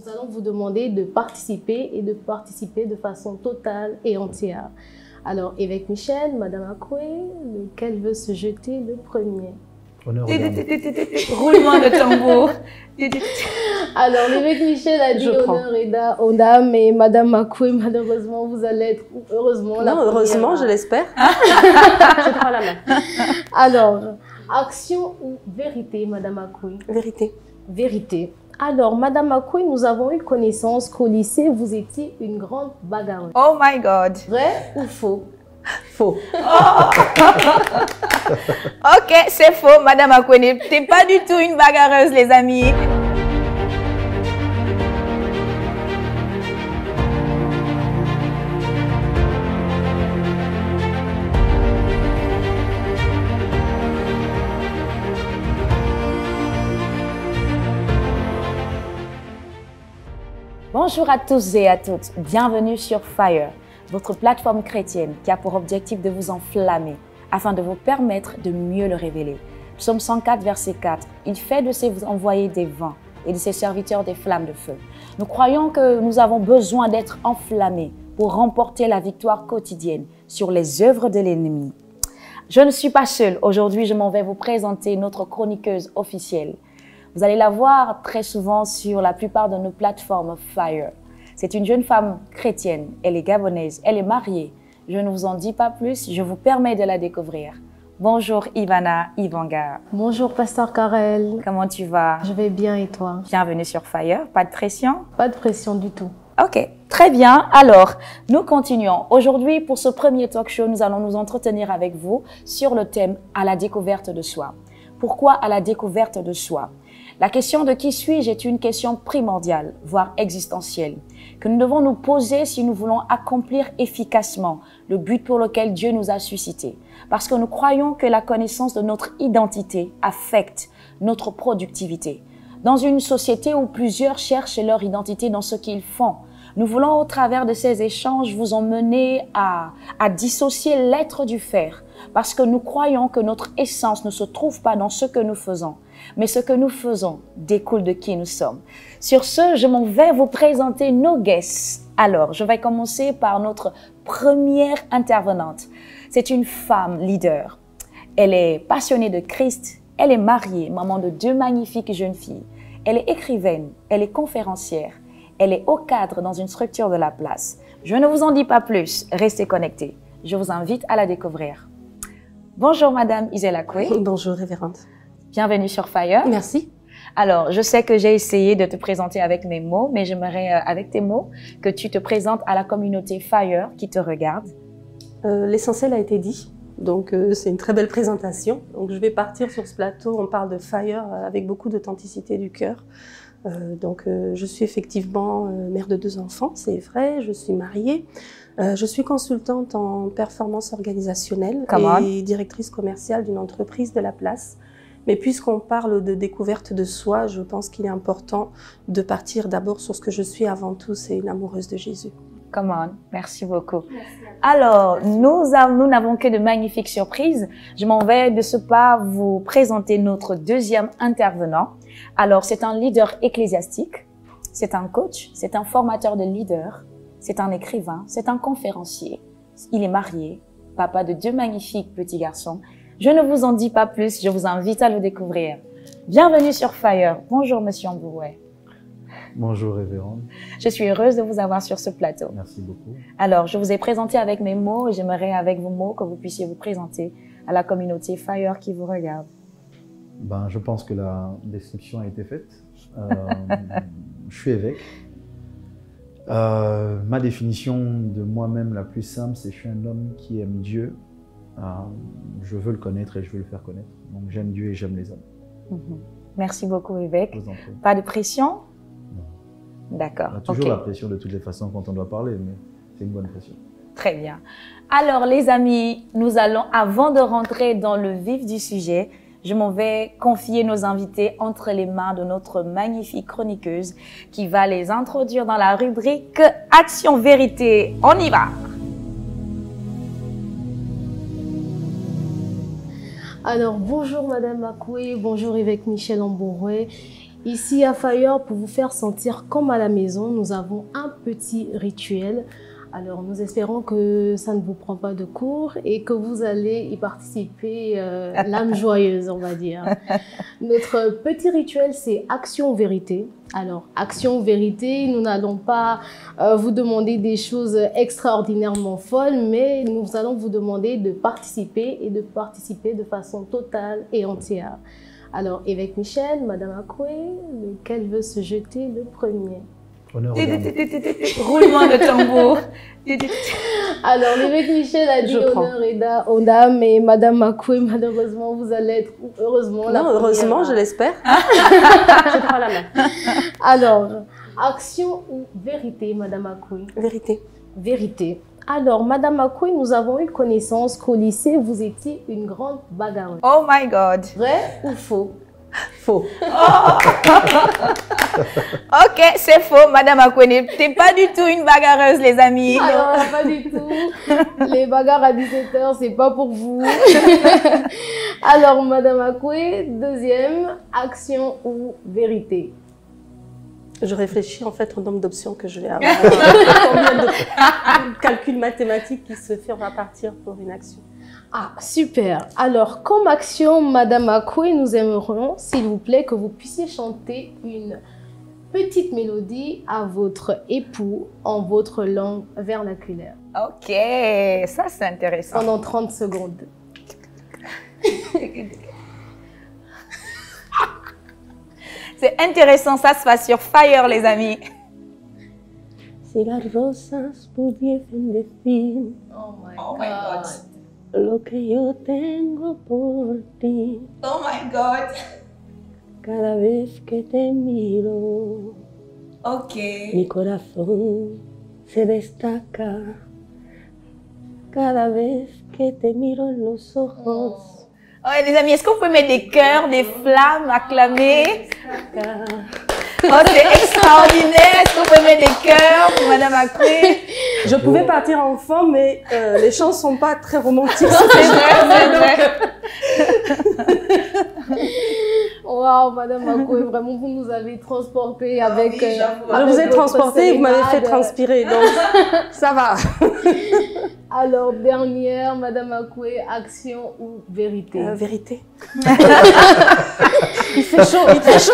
Nous allons vous demander de participer et de participer de façon totale et entière. Alors, évêque Michel, Madame Akoué, lequel veut se jeter le premier? Honneur aux Roulement de tambour. Alors, l'évêque Michel a dit honneur aux dames et Madame Akoué, malheureusement, vous allez être heureusement la première. Heureusement, je l'espère. Je prends la main. Alors, action ou vérité, Madame Akoué? Vérité. Vérité. Alors, Madame Akoué, nous avons eu connaissance qu'au lycée, vous étiez une grande bagarreuse. Oh my God. Vrai ou faux? Faux. Oh. Ok, c'est faux, Madame Akoué. T'es pas du tout une bagarreuse, les amis. Bonjour à tous et à toutes, bienvenue sur Fire, votre plateforme chrétienne qui a pour objectif de vous enflammer afin de vous permettre de mieux le révéler. Psaume 104, verset 4, il fait de ses envoyés des vents et de ses serviteurs des flammes de feu. Nous croyons que nous avons besoin d'être enflammés pour remporter la victoire quotidienne sur les œuvres de l'ennemi. Je ne suis pas seule, aujourd'hui je m'en vais vous présenter notre chroniqueuse officielle. Vous allez la voir très souvent sur la plupart de nos plateformes Fire. C'est une jeune femme chrétienne, elle est gabonaise, elle est mariée. Je ne vous en dis pas plus, je vous permets de la découvrir. Bonjour Ivana Ivanga. Bonjour Pasteur Karel. Comment tu vas? Je vais bien et toi? Bienvenue sur Fire, pas de pression? Pas de pression du tout. Ok, très bien. Alors, nous continuons. Aujourd'hui, pour ce premier talk show, nous allons nous entretenir avec vous sur le thème « À la découverte de soi ». Pourquoi à la découverte de soi? La question de qui suis-je est une question primordiale, voire existentielle, que nous devons nous poser si nous voulons accomplir efficacement le but pour lequel Dieu nous a suscités. Parce que nous croyons que la connaissance de notre identité affecte notre productivité. Dans une société où plusieurs cherchent leur identité dans ce qu'ils font, nous voulons au travers de ces échanges vous emmener à dissocier l'être du faire, parce que nous croyons que notre essence ne se trouve pas dans ce que nous faisons, mais ce que nous faisons découle de qui nous sommes. Sur ce, je m'en vais vous présenter nos guests. Alors, je vais commencer par notre première intervenante. C'est une femme leader. Elle est passionnée de Christ, elle est mariée, maman de 2 magnifiques jeunes filles. Elle est écrivaine, elle est conférencière, elle est au cadre dans une structure de la place. Je ne vous en dis pas plus, restez connectés. Je vous invite à la découvrir. Bonjour Madame Isel Akoué. Bonjour révérende. Bienvenue sur Fire. Merci. Alors, je sais que j'ai essayé de te présenter avec mes mots, mais j'aimerais avec tes mots que tu te présentes à la communauté Fire qui te regarde. L'essentiel a été dit, donc c'est une très belle présentation. Donc je vais partir sur ce plateau, on parle de Fire avec beaucoup d'authenticité du cœur. Je suis effectivement mère de 2 enfants, c'est vrai, je suis mariée. Je suis consultante en performance organisationnelle et directrice commerciale d'une entreprise de la place. Mais puisqu'on parle de découverte de soi, je pense qu'il est important de partir d'abord sur ce que je suis avant tout, c'est une amoureuse de Jésus. Come on, merci beaucoup. Alors, nous n'avons que de magnifiques surprises. Je m'en vais de ce pas vous présenter notre deuxième intervenant. Alors, c'est un leader ecclésiastique, c'est un coach, c'est un formateur de leaders, c'est un écrivain, c'est un conférencier. Il est marié, papa de 2 magnifiques petits garçons. Je ne vous en dis pas plus, je vous invite à le découvrir. Bienvenue sur Fire. Bonjour, Monsieur Mboué. Bonjour, révérende. Je suis heureuse de vous avoir sur ce plateau. Merci beaucoup. Alors, je vous ai présenté avec mes mots et j'aimerais avec vos mots que vous puissiez vous présenter à la communauté Fire qui vous regarde. Je pense que la description a été faite. Je suis évêque. Ma définition de moi-même la plus simple, c'est que je suis un homme qui aime Dieu. Je veux le connaître et je veux le faire connaître. Donc j'aime Dieu et j'aime les hommes. Merci beaucoup, évêque. Je vous en prie. Pas de pression? Non. D'accord. On a toujours la pression de toutes les façons quand on doit parler, mais c'est une bonne pression. Très bien. Alors les amis, nous allons, avant de rentrer dans le vif du sujet, je m'en vais confier nos invités entre les mains de notre magnifique chroniqueuse qui va les introduire dans la rubrique Action Vérité. On y va! Alors, bonjour Madame Akoué, bonjour évêque Michel Mboué. Ici à Fire, pour vous faire sentir comme à la maison, nous avons un petit rituel. Alors, nous espérons que ça ne vous prend pas de court et que vous allez y participer l'âme joyeuse, on va dire. Notre petit rituel, c'est action vérité. Alors, action vérité, nous n'allons pas vous demander des choses extraordinairement folles, mais nous allons vous demander de participer et de participer de façon totale et entière. Alors, évêque Michel, Madame Akwe, lequel veut se jeter le premier? Honneur aux dames. Roulement de tambour. Alors, l'évêque Michel a dit honneur aux dames et Madame Akwe, malheureusement, vous allez être heureusement la première. Heureusement, je l'espère. Je prends la main. Alors, action ou vérité, Madame Akwe? Vérité. Vérité. Alors, Madame Akwe, nous avons eu connaissance qu'au lycée, vous étiez une grande bagarreuse. Oh my God. Vrai ou faux? Faux. Ok, c'est faux, Madame Akwe. T'es pas du tout une bagarreuse, les amis. Alors, pas du tout. Les bagarres à 17h, c'est pas pour vous. Alors, Madame Akwe, deuxième, action ou vérité? Je réfléchis en fait au nombre d'options que je vais avoir. Combien de calculs mathématiques qui se feront à partir pour une action. Ah, super. Alors, comme action, Madame Akwe, nous aimerions, s'il vous plaît, que vous puissiez chanter une petite mélodie à votre époux en votre langue vernaculaire. Ok, ça c'est intéressant. Pendant 30 secondes. C'est intéressant, ça se passe sur Fire, les amis. Si las rosas pudiesen decir Oh my God. lo que yo tengo por ti, Oh my God. cada vez que te miro, Ok. mi corazón se destaca. Cada vez que te miro en los ojos, Ouais, les amis, est-ce qu'on peut mettre des cœurs, des flammes, acclamer? Oh, c'est extraordinaire. Est-ce qu'on peut mettre des cœurs pour Madame Akwe? je pouvais partir enfant, mais les chants sont pas très romantiques. C'est vrai, c'est vrai. Waouh, Madame Akwe, vraiment, vous nous avez transporté avec... Je vous ai transporté et vous m'avez fait transpirer, donc ça va. Alors, dernière, Madame Akwe, action ou vérité? Vérité. Il fait chaud,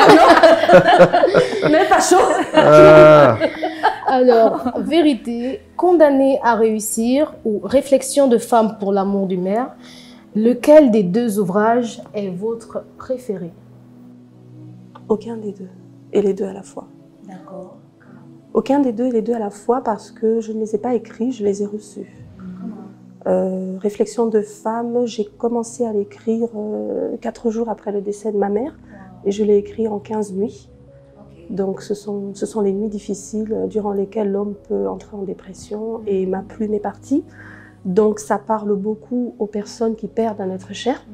non? Mais pas chaud. Alors, vérité, condamné à réussir ou réflexion de femme pour l'amour du maire, lequel des deux ouvrages est votre préféré? Aucun des deux, et les deux à la fois. D'accord. Aucun des deux et les deux à la fois parce que je ne les ai pas écrits, je les ai reçus. Réflexion de femme, j'ai commencé à l'écrire 4 jours après le décès de ma mère et je l'ai écrit en 15 nuits. Donc ce sont les nuits difficiles durant lesquelles l'homme peut entrer en dépression et ma plume est partie. Donc ça parle beaucoup aux personnes qui perdent un être cher.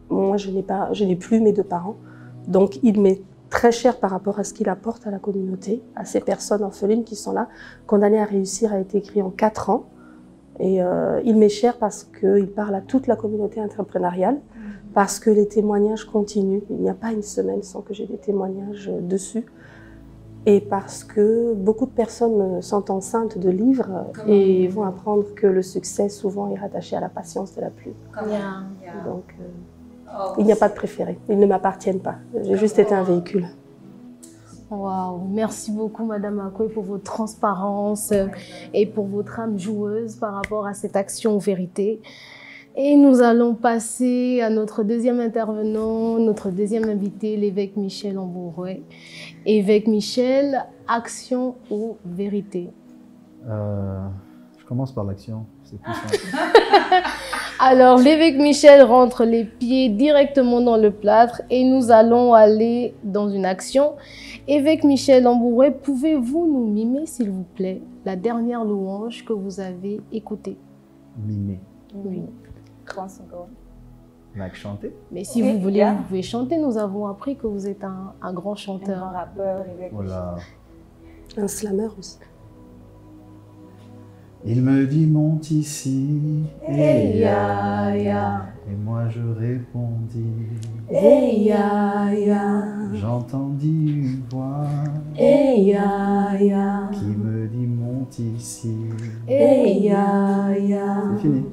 Moi je n'ai plus mes 2 parents. Donc il m'est très cher par rapport à ce qu'il apporte à la communauté, à ces personnes orphelines qui sont là. Condamné à réussir a été écrit en 4 ans. Et il m'est cher parce qu'il parle à toute la communauté entrepreneuriale, parce que les témoignages continuent. Il n'y a pas une semaine sans que j'ai des témoignages dessus. Et parce que beaucoup de personnes sont enceintes de livres et vont apprendre que le succès souvent est rattaché à la patience de la plume. Donc il n'y a pas de préféré. Ils ne m'appartiennent pas. J'ai juste été un véhicule. Wow, merci beaucoup Madame Akwe pour votre transparence et pour votre âme joueuse par rapport à cette action vérité. Et nous allons passer à notre deuxième intervenant, notre deuxième invité, l'évêque Michel Ambouroué. Évêque Michel, action ou vérité? Je commence par l'action, c'est plus simple. Alors, l'évêque Michel rentre les pieds directement dans le plâtre et nous allons aller dans une action. Évêque Michel Ambouroué, pouvez-vous nous mimer, s'il vous plaît, la dernière louange que vous avez écoutée? Mimer. Oui. 30 secondes. Like chanter. Mais si vous voulez, vous pouvez chanter. Nous avons appris que vous êtes un grand chanteur. Un rappeur, évêque. Voilà. Un slammer aussi. Il me dit monte ici, Hey ya ya, et moi je répondis, hey ya ya, j'entendis une voix hey ya ya, qui me dit monte ici. hey ya ya. C'est fini.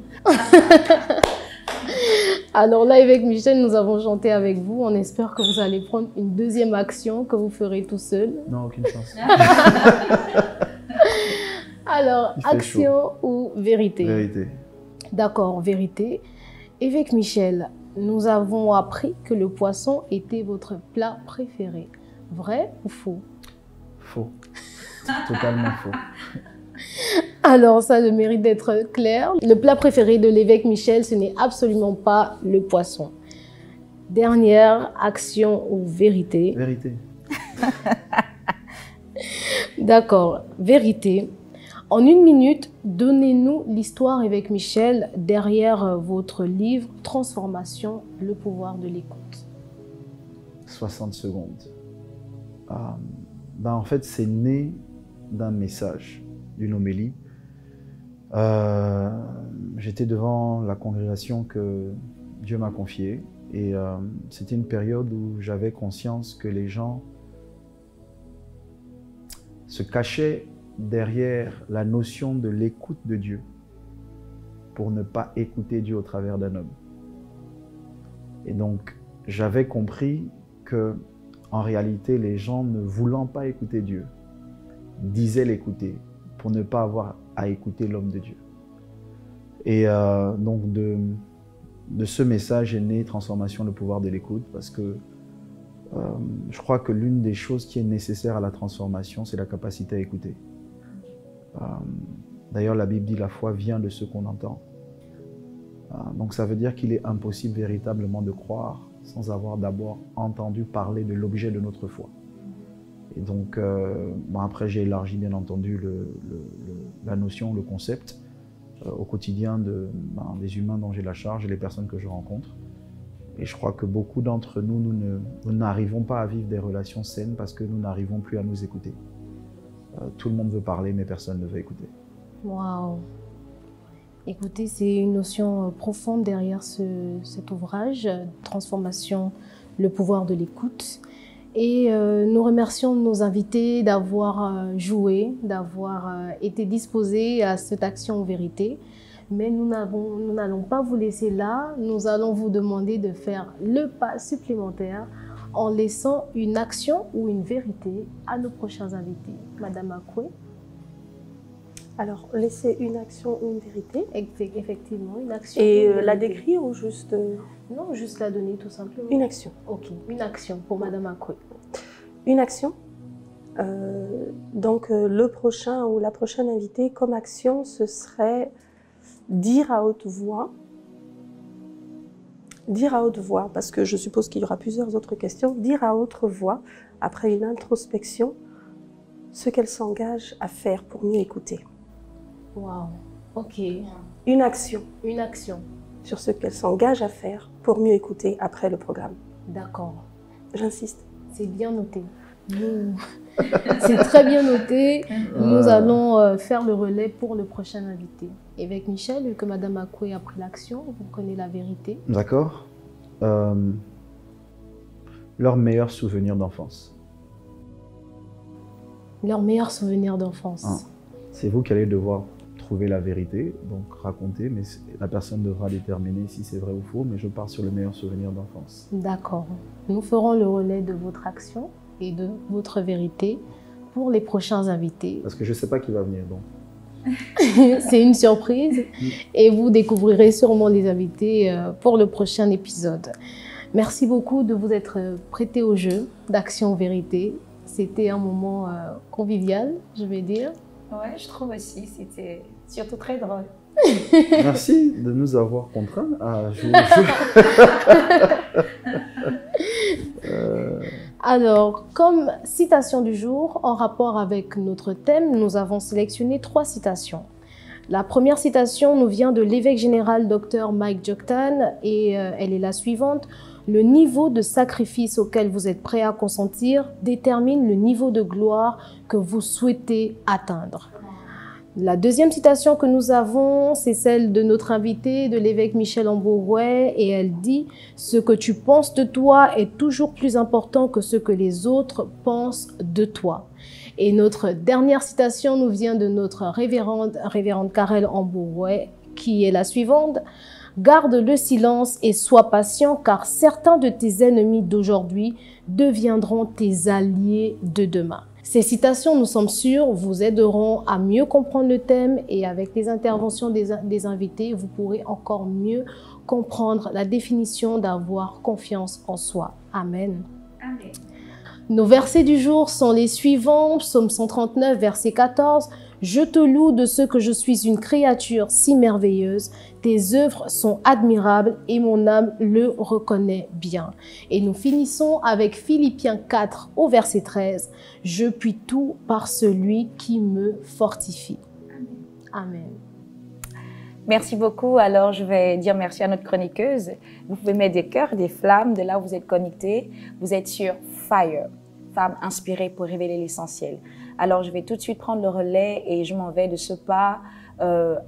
Alors là, avec Michel, nous avons chanté avec vous. On espère que vous allez prendre une deuxième action que vous ferez tout seul. Non, aucune chance. Alors, Il fait action ou vérité? Vérité. D'accord, vérité. Avec Michel, nous avons appris que le poisson était votre plat préféré. Vrai ou faux? Faux. Totalement faux. Alors, ça le mérite d'être clair. Le plat préféré de l'évêque Michel, ce n'est absolument pas le poisson. Dernière action ou vérité? Vérité. D'accord, vérité. En 1 minute, donnez-nous l'histoire avec Michel derrière votre livre Transformation, le pouvoir de l'écoute. 60 secondes. En fait, c'est né d'un message, d'une homélie. J'étais devant la congrégation que Dieu m'a confiée et c'était une période où j'avais conscience que les gens se cachaient derrière la notion de l'écoute de Dieu pour ne pas écouter Dieu au travers d'un homme. Et donc, j'avais compris que, en réalité, les gens ne voulant pas écouter Dieu disaient l'écouter pour ne pas avoir à écouter l'homme de Dieu. Et donc, de ce message est né Transformation, le pouvoir de l'écoute, parce que je crois que l'une des choses qui est nécessaire à la transformation, c'est la capacité à écouter. D'ailleurs, la Bible dit la foi vient de ce qu'on entend. Donc ça veut dire qu'il est impossible véritablement de croire sans avoir d'abord entendu parler de l'objet de notre foi. Et donc, après j'ai élargi bien entendu la notion, le concept au quotidien des humains dont j'ai la charge et les personnes que je rencontre. Et je crois que beaucoup d'entre nous, nous n'arrivons pas à vivre des relations saines parce que nous n'arrivons plus à nous écouter. Tout le monde veut parler, mais personne ne veut écouter. Waouh! Écoutez, c'est une notion profonde derrière cet ouvrage, Transformation, le pouvoir de l'écoute. Et nous remercions nos invités d'avoir joué, d'avoir été disposés à cette action en vérité. Mais nous n'allons pas vous laisser là. Nous allons vous demander de faire le pas supplémentaire en laissant une action ou une vérité à nos prochains invités. Madame Akwe. Alors, laisser une action ou une vérité. Effectivement, une action. Et la décrire ou juste... Non, juste la donner tout simplement. Une action. Ok, une action pour Madame Akwe. Une action. Donc, le prochain ou la prochaine invitée, comme action, ce serait dire à haute voix. Dire à haute voix, parce que je suppose qu'il y aura plusieurs autres questions. Dire à haute voix, après une introspection, ce qu'elle s'engage à faire pour mieux écouter. Waouh, ok. Une action. Une action. Sur ce qu'elle s'engage à faire pour mieux écouter après le programme. D'accord. J'insiste. C'est bien noté. C'est très bien noté. Nous allons faire le relais pour le prochain invité. Et avec Michel, vu que Madame Akwe a pris l'action, vous prenez la vérité. D'accord. Leur meilleur souvenir d'enfance. Leur meilleur souvenir d'enfance. C'est vous qui allez devoir trouver la vérité, donc raconter, mais la personne devra déterminer si c'est vrai ou faux, mais je pars sur le meilleur souvenir d'enfance. D'accord. Nous ferons le relais de votre action et de votre vérité pour les prochains invités. Parce que je ne sais pas qui va venir, donc. C'est une surprise et vous découvrirez sûrement les invités pour le prochain épisode. Merci beaucoup de vous être prêté au jeu d'Action Vérité. C'était un moment convivial, je vais dire. Ouais, je trouve aussi, c'était surtout très drôle. Merci de nous avoir contraints à jouer au jeu. Alors, comme citation du jour, en rapport avec notre thème, nous avons sélectionné 3 citations. La première citation nous vient de l'évêque général Dr Mike Joktan et elle est la suivante. Le niveau de sacrifice auquel vous êtes prêt à consentir détermine le niveau de gloire que vous souhaitez atteindre. La deuxième citation que nous avons, c'est celle de notre invité, de l'évêque Michel Ambourouet, et elle dit « Ce que tu penses de toi est toujours plus important que ce que les autres pensent de toi ». Et notre dernière citation nous vient de notre révérende Karel Ambourouet, qui est la suivante. « Garde le silence et sois patient, car certains de tes ennemis d'aujourd'hui deviendront tes alliés de demain. » Ces citations, nous sommes sûrs, vous aideront à mieux comprendre le thème et avec les interventions des invités, vous pourrez encore mieux comprendre la définition d'avoir confiance en soi. Amen. Amen. Nos versets du jour sont les suivants. Psaume 139, verset 14. « Je te loue de ce que je suis une créature si merveilleuse. Tes œuvres sont admirables et mon âme le reconnaît bien. » Et nous finissons avec Philippiens 4 au verset 13. « Je puis tout par celui qui me fortifie. » Amen. Merci beaucoup. Alors, je vais dire merci à notre chroniqueuse. Vous pouvez mettre des cœurs, des flammes de là où vous êtes connectés. Vous êtes sur Fire, femme inspirée pour révéler l'essentiel. Alors, je vais tout de suite prendre le relais et je m'en vais de ce pas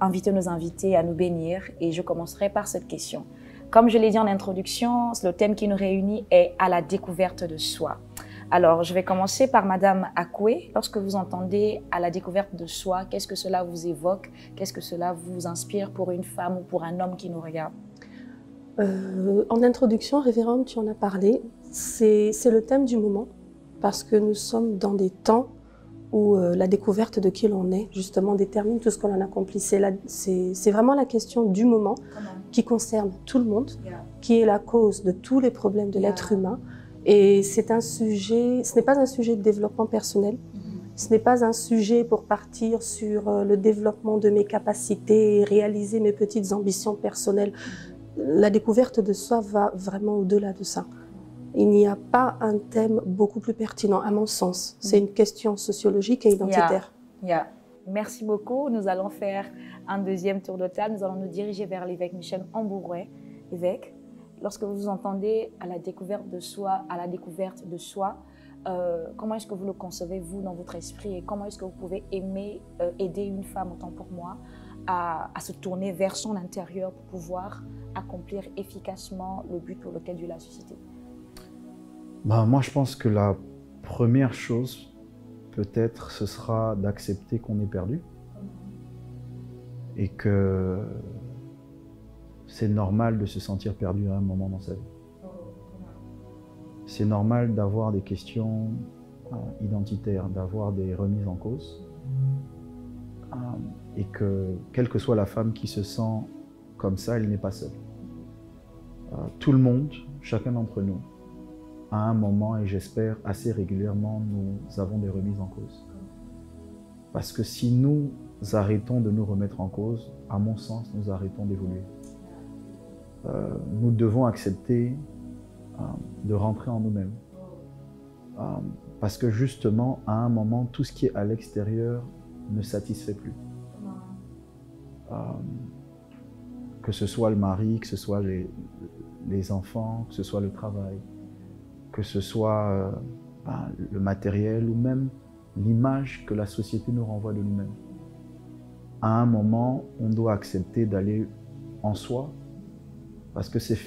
inviter nos invités à nous bénir. Et je commencerai par cette question. Comme je l'ai dit en introduction, le thème qui nous réunit est à la découverte de soi. Alors, je vais commencer par Madame Akwe. Lorsque vous entendez à la découverte de soi, qu'est-ce que cela vous évoque? Qu'est-ce que cela vous inspire pour une femme ou pour un homme qui nous regarde? En introduction, révérende, tu en as parlé. C'est le thème du moment parce que nous sommes dans des temps où la découverte de qui l'on est, justement, détermine tout ce qu'on en accomplit. C'est vraiment la question du moment qui concerne tout le monde, qui est la cause de tous les problèmes de l'être humain. Et c'est un sujet, ce n'est pas un sujet de développement personnel, ce n'est pas un sujet pour partir sur le développement de mes capacités et réaliser mes petites ambitions personnelles. La découverte de soi va vraiment au-delà de ça. Il n'y a pas un thème beaucoup plus pertinent, à mon sens. C'est une question sociologique et identitaire. Merci beaucoup. Nous allons faire un deuxième tour de table. Nous allons nous diriger vers l'évêque Michel Ambourouet. Évêque, lorsque vous entendez à la découverte de soi, comment est-ce que vous le concevez, vous, dans votre esprit, et comment est-ce que vous pouvez aider une femme, autant pour moi, à se tourner vers son intérieur pour pouvoir accomplir efficacement le but pour lequel Dieu l'a suscité? Moi, je pense que la première chose, peut-être, ce sera d'accepter qu'on est perdu et que c'est normal de se sentir perdu à un moment dans sa vie. C'est normal d'avoir des questions identitaires, d'avoir des remises en cause et que, quelle que soit la femme qui se sent comme ça, elle n'est pas seule. Tout le monde, chacun d'entre nous, à un moment, et j'espère assez régulièrement, nous avons des remises en cause. Parce que si nous arrêtons de nous remettre en cause, à mon sens, nous arrêtons d'évoluer. Nous devons accepter de rentrer en nous-mêmes. Parce que justement, à un moment, tout ce qui est à l'extérieur ne satisfait plus. Que ce soit le mari, que ce soit les enfants, que ce soit le travail, que ce soit le matériel ou même l'image que la société nous renvoie de nous-mêmes. À un moment, on doit accepter d'aller en soi, parce que c'est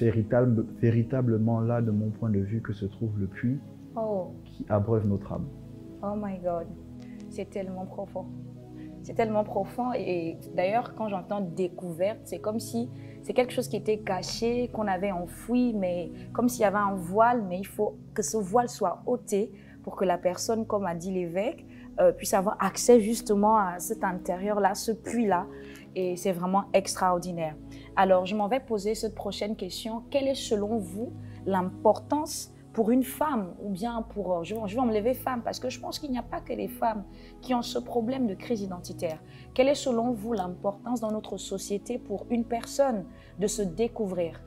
véritablement là, de mon point de vue, que se trouve le puits qui abreuve notre âme. Oh my God, c'est tellement profond. C'est tellement profond et d'ailleurs, quand j'entends découverte, c'est comme si c'est quelque chose qui était caché, qu'on avait enfoui, mais comme s'il y avait un voile, mais il faut que ce voile soit ôté pour que la personne, comme a dit l'évêque, puisse avoir accès justement à cet intérieur-là, ce puits-là. Et c'est vraiment extraordinaire. Alors, je m'en vais poser cette prochaine question. Quelle est selon vous l'importance pour une femme, ou bien pour, je vais enlever femme, parce que je pense qu'il n'y a pas que les femmes qui ont ce problème de crise identitaire. Quelle est selon vous l'importance dans notre société pour une personne de se découvrir?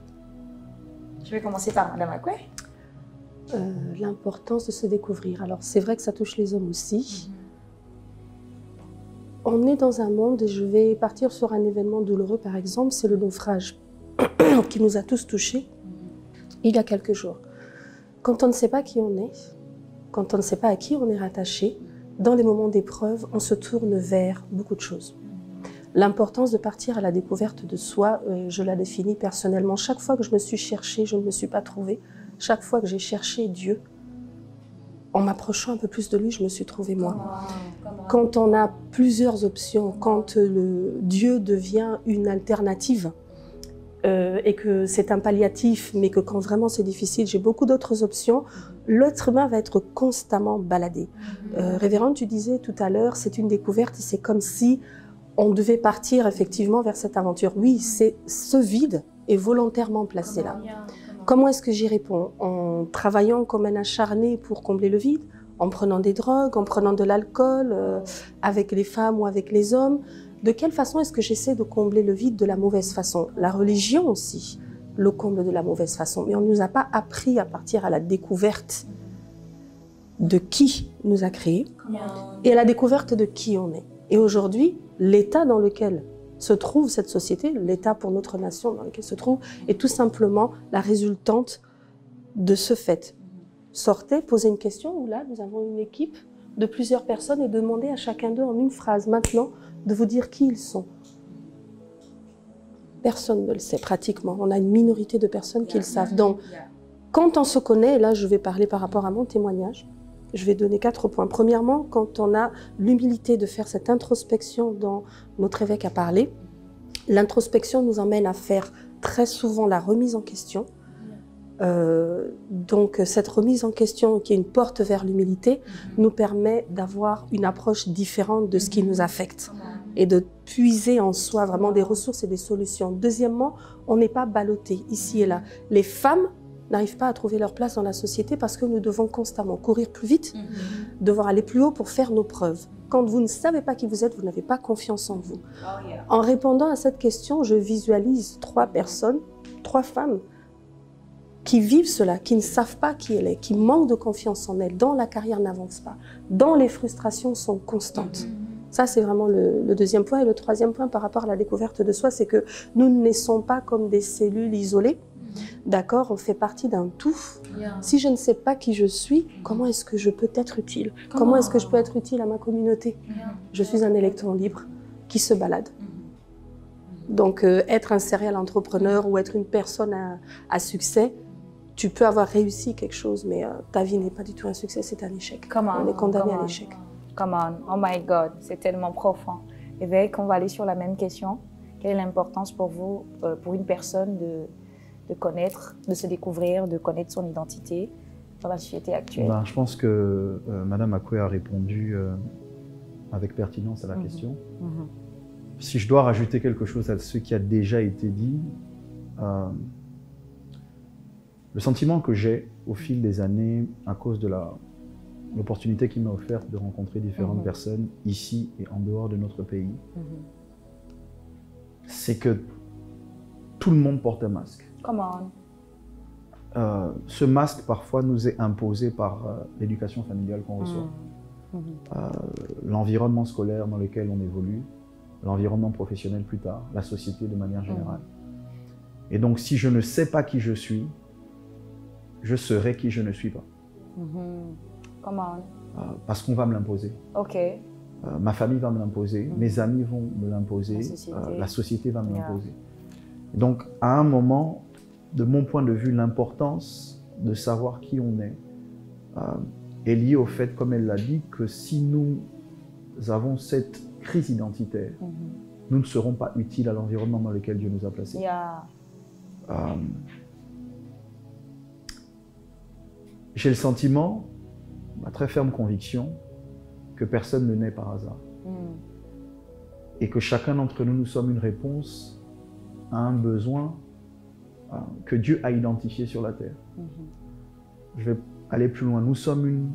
Je vais commencer par Madame Akwe. L'importance de se découvrir. Alors c'est vrai que ça touche les hommes aussi. On est dans un monde, et je vais partir sur un événement douloureux par exemple, c'est le naufrage qui nous a tous touchés il y a quelques jours. Quand on ne sait pas qui on est, quand on ne sait pas à qui on est rattaché, dans les moments d'épreuve, on se tourne vers beaucoup de choses. L'importance de partir à la découverte de soi, je la définis personnellement. Chaque fois que je me suis cherchée, je ne me suis pas trouvée. Chaque fois que j'ai cherché Dieu, en m'approchant un peu plus de lui, je me suis trouvée moi. Quand on a plusieurs options, quand Dieu devient une alternative, et que c'est un palliatif, mais que quand vraiment c'est difficile, j'ai beaucoup d'autres options, l'être humain va être constamment baladé. Révérende, tu disais tout à l'heure, c'est une découverte, c'est comme si on devait partir effectivement vers cette aventure. Oui, ce vide est volontairement placé là. Comment est-ce que j'y réponds? En travaillant comme un acharné pour combler le vide, en prenant des drogues, en prenant de l'alcool, avec les femmes ou avec les hommes. De quelle façon est-ce que j'essaie de combler le vide de la mauvaise façon? La religion aussi le comble de la mauvaise façon. Mais on ne nous a pas appris à partir à la découverte de qui nous a créés et à la découverte de qui on est. Et aujourd'hui, l'état dans lequel se trouve cette société, l'état pour notre nation dans lequel se trouve, est tout simplement la résultante de ce fait. Sortez, posez une question, où là, nous avons une équipe de plusieurs personnes et demandez à chacun d'eux en une phrase maintenant de vous dire qui ils sont. Personne ne le sait pratiquement. On a une minorité de personnes qui le savent. Donc, quand on se connaît, et là je vais parler par rapport à mon témoignage, je vais donner 4 points. Premièrement, quand on a l'humilité de faire cette introspection dont notre évêque a parlé, l'introspection nous emmène à faire très souvent la remise en question. Donc cette remise en question qui est une porte vers l'humilité nous permet d'avoir une approche différente de ce qui nous affecte et de puiser en soi vraiment des ressources et des solutions. Deuxièmement, on n'est pas ballotté ici et là. Les femmes n'arrivent pas à trouver leur place dans la société parce que nous devons constamment courir plus vite, devoir aller plus haut pour faire nos preuves. Quand vous ne savez pas qui vous êtes, vous n'avez pas confiance en vous. En répondant à cette question, je visualise 3 personnes, 3 femmes qui vivent cela, qui ne savent pas qui elle est, qui manquent de confiance en elles, dont la carrière n'avance pas, dont les frustrations sont constantes. Ça, c'est vraiment le deuxième point. Et le troisième point par rapport à la découverte de soi, c'est que nous ne naissons pas comme des cellules isolées. D'accord, on fait partie d'un tout. Si je ne sais pas qui je suis, comment est-ce que je peux être utile? Comment est-ce que je peux être utile à ma communauté? Je suis un électron libre qui se balade. Donc, être un serial entrepreneur ou être une personne à succès, tu peux avoir réussi quelque chose, mais ta vie n'est pas du tout un succès, c'est un échec. On est condamné à l'échec. Come on, oh my God, c'est tellement profond. Évêque, on va aller sur la même question. Quelle est l'importance pour vous, pour une personne de connaître, de se découvrir, de connaître son identité dans la société actuelle? Je pense que Madame Akwe a répondu avec pertinence à la question. Si je dois rajouter quelque chose à ce qui a déjà été dit, le sentiment que j'ai au fil des années, à cause de l'opportunité qui m'a offerte de rencontrer différentes personnes ici et en dehors de notre pays, c'est que tout le monde porte un masque. Come on. Ce masque, parfois, nous est imposé par l'éducation familiale qu'on reçoit, l'environnement scolaire dans lequel on évolue, l'environnement professionnel plus tard, la société de manière générale. Et donc, si je ne sais pas qui je suis, je serai qui je ne suis pas. Comment? Parce qu'on va me l'imposer. Ok. Ma famille va me l'imposer, mes amis vont me l'imposer, la société va me l'imposer. Donc, à un moment, de mon point de vue, l'importance de savoir qui on est liée au fait, comme elle l'a dit, que si nous avons cette crise identitaire, nous ne serons pas utiles à l'environnement dans lequel Dieu nous a placés. J'ai le sentiment, ma très ferme conviction, que personne ne naît par hasard. Et que chacun d'entre nous, nous sommes une réponse à un besoin que Dieu a identifié sur la terre. Je vais aller plus loin. Nous sommes une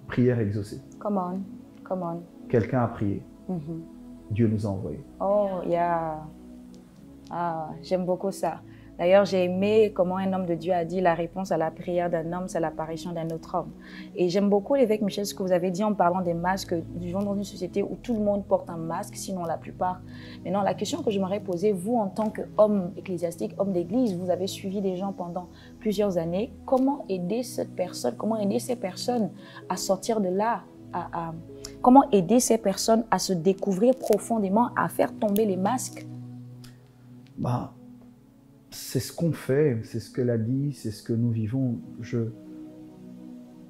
prière exaucée. Come on, come on. Quelqu'un a prié. Dieu nous a envoyés. Oh, j'aime beaucoup ça. D'ailleurs, j'ai aimé comment un homme de Dieu a dit la réponse à la prière d'un homme, c'est l'apparition d'un autre homme. Et j'aime beaucoup, l'évêque Michel, ce que vous avez dit en parlant des masques. Nous vivons dans une société où tout le monde porte un masque, sinon la plupart. Maintenant, la question que je m'aurais posée, vous, en tant qu'homme ecclésiastique, homme d'église, vous avez suivi des gens pendant plusieurs années. Comment aider cette personne, comment aider ces personnes à sortir de là, comment aider ces personnes à se découvrir profondément, à faire tomber les masques? Bah, c'est ce qu'on fait, c'est ce qu'elle a dit, c'est ce que nous vivons.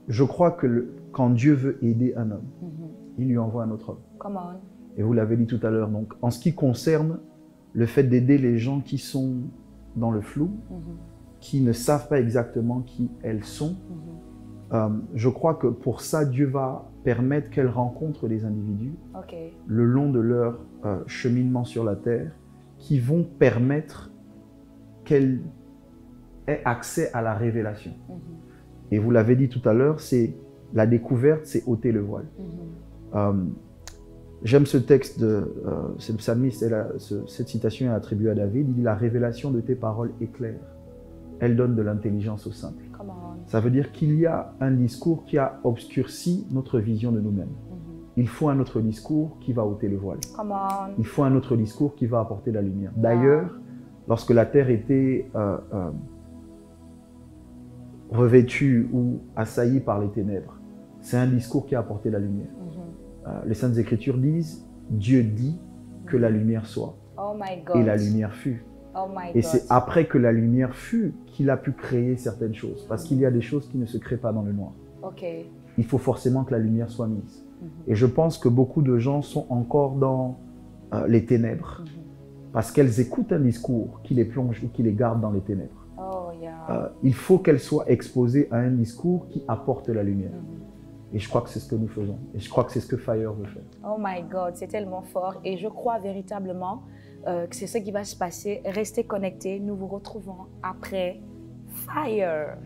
Je crois que quand Dieu veut aider un homme, il lui envoie un autre homme. Come on. Et vous l'avez dit tout à l'heure. Donc, en ce qui concerne le fait d'aider les gens qui sont dans le flou, qui ne savent pas exactement qui elles sont, je crois que pour ça, Dieu va permettre qu'elles rencontrent des individus le long de leur cheminement sur la terre qui vont permettre qu'elles aient accès à la révélation. Et vous l'avez dit tout à l'heure, c'est la découverte, c'est ôter le voile. J'aime ce texte, c'est le psalmiste, cette citation est attribuée à David, il dit « La révélation de tes paroles est claire, elle donne de l'intelligence au simple ». Ça veut dire qu'il y a un discours qui a obscurci notre vision de nous-mêmes. Il faut un autre discours qui va ôter le voile. Il faut un autre discours qui va apporter la lumière. D'ailleurs, lorsque la terre était revêtue ou assaillie par les ténèbres, c'est un discours qui a apporté la lumière. Les Saintes Écritures disent « Dieu dit que la lumière soit. Et la lumière fut. » Et c'est après que la lumière fut qu'il a pu créer certaines choses. Parce qu'il y a des choses qui ne se créent pas dans le noir. Il faut forcément que la lumière soit mise. Et je pense que beaucoup de gens sont encore dans les ténèbres. Parce qu'elles écoutent un discours qui les plonge et qui les garde dans les ténèbres. Il faut qu'elles soient exposées à un discours qui apporte la lumière. Et je crois que c'est ce que nous faisons. Et je crois que c'est ce que Fire veut faire. Oh my God, c'est tellement fort. Et je crois véritablement que c'est ce qui va se passer. Restez connectés. Nous vous retrouvons après Fire.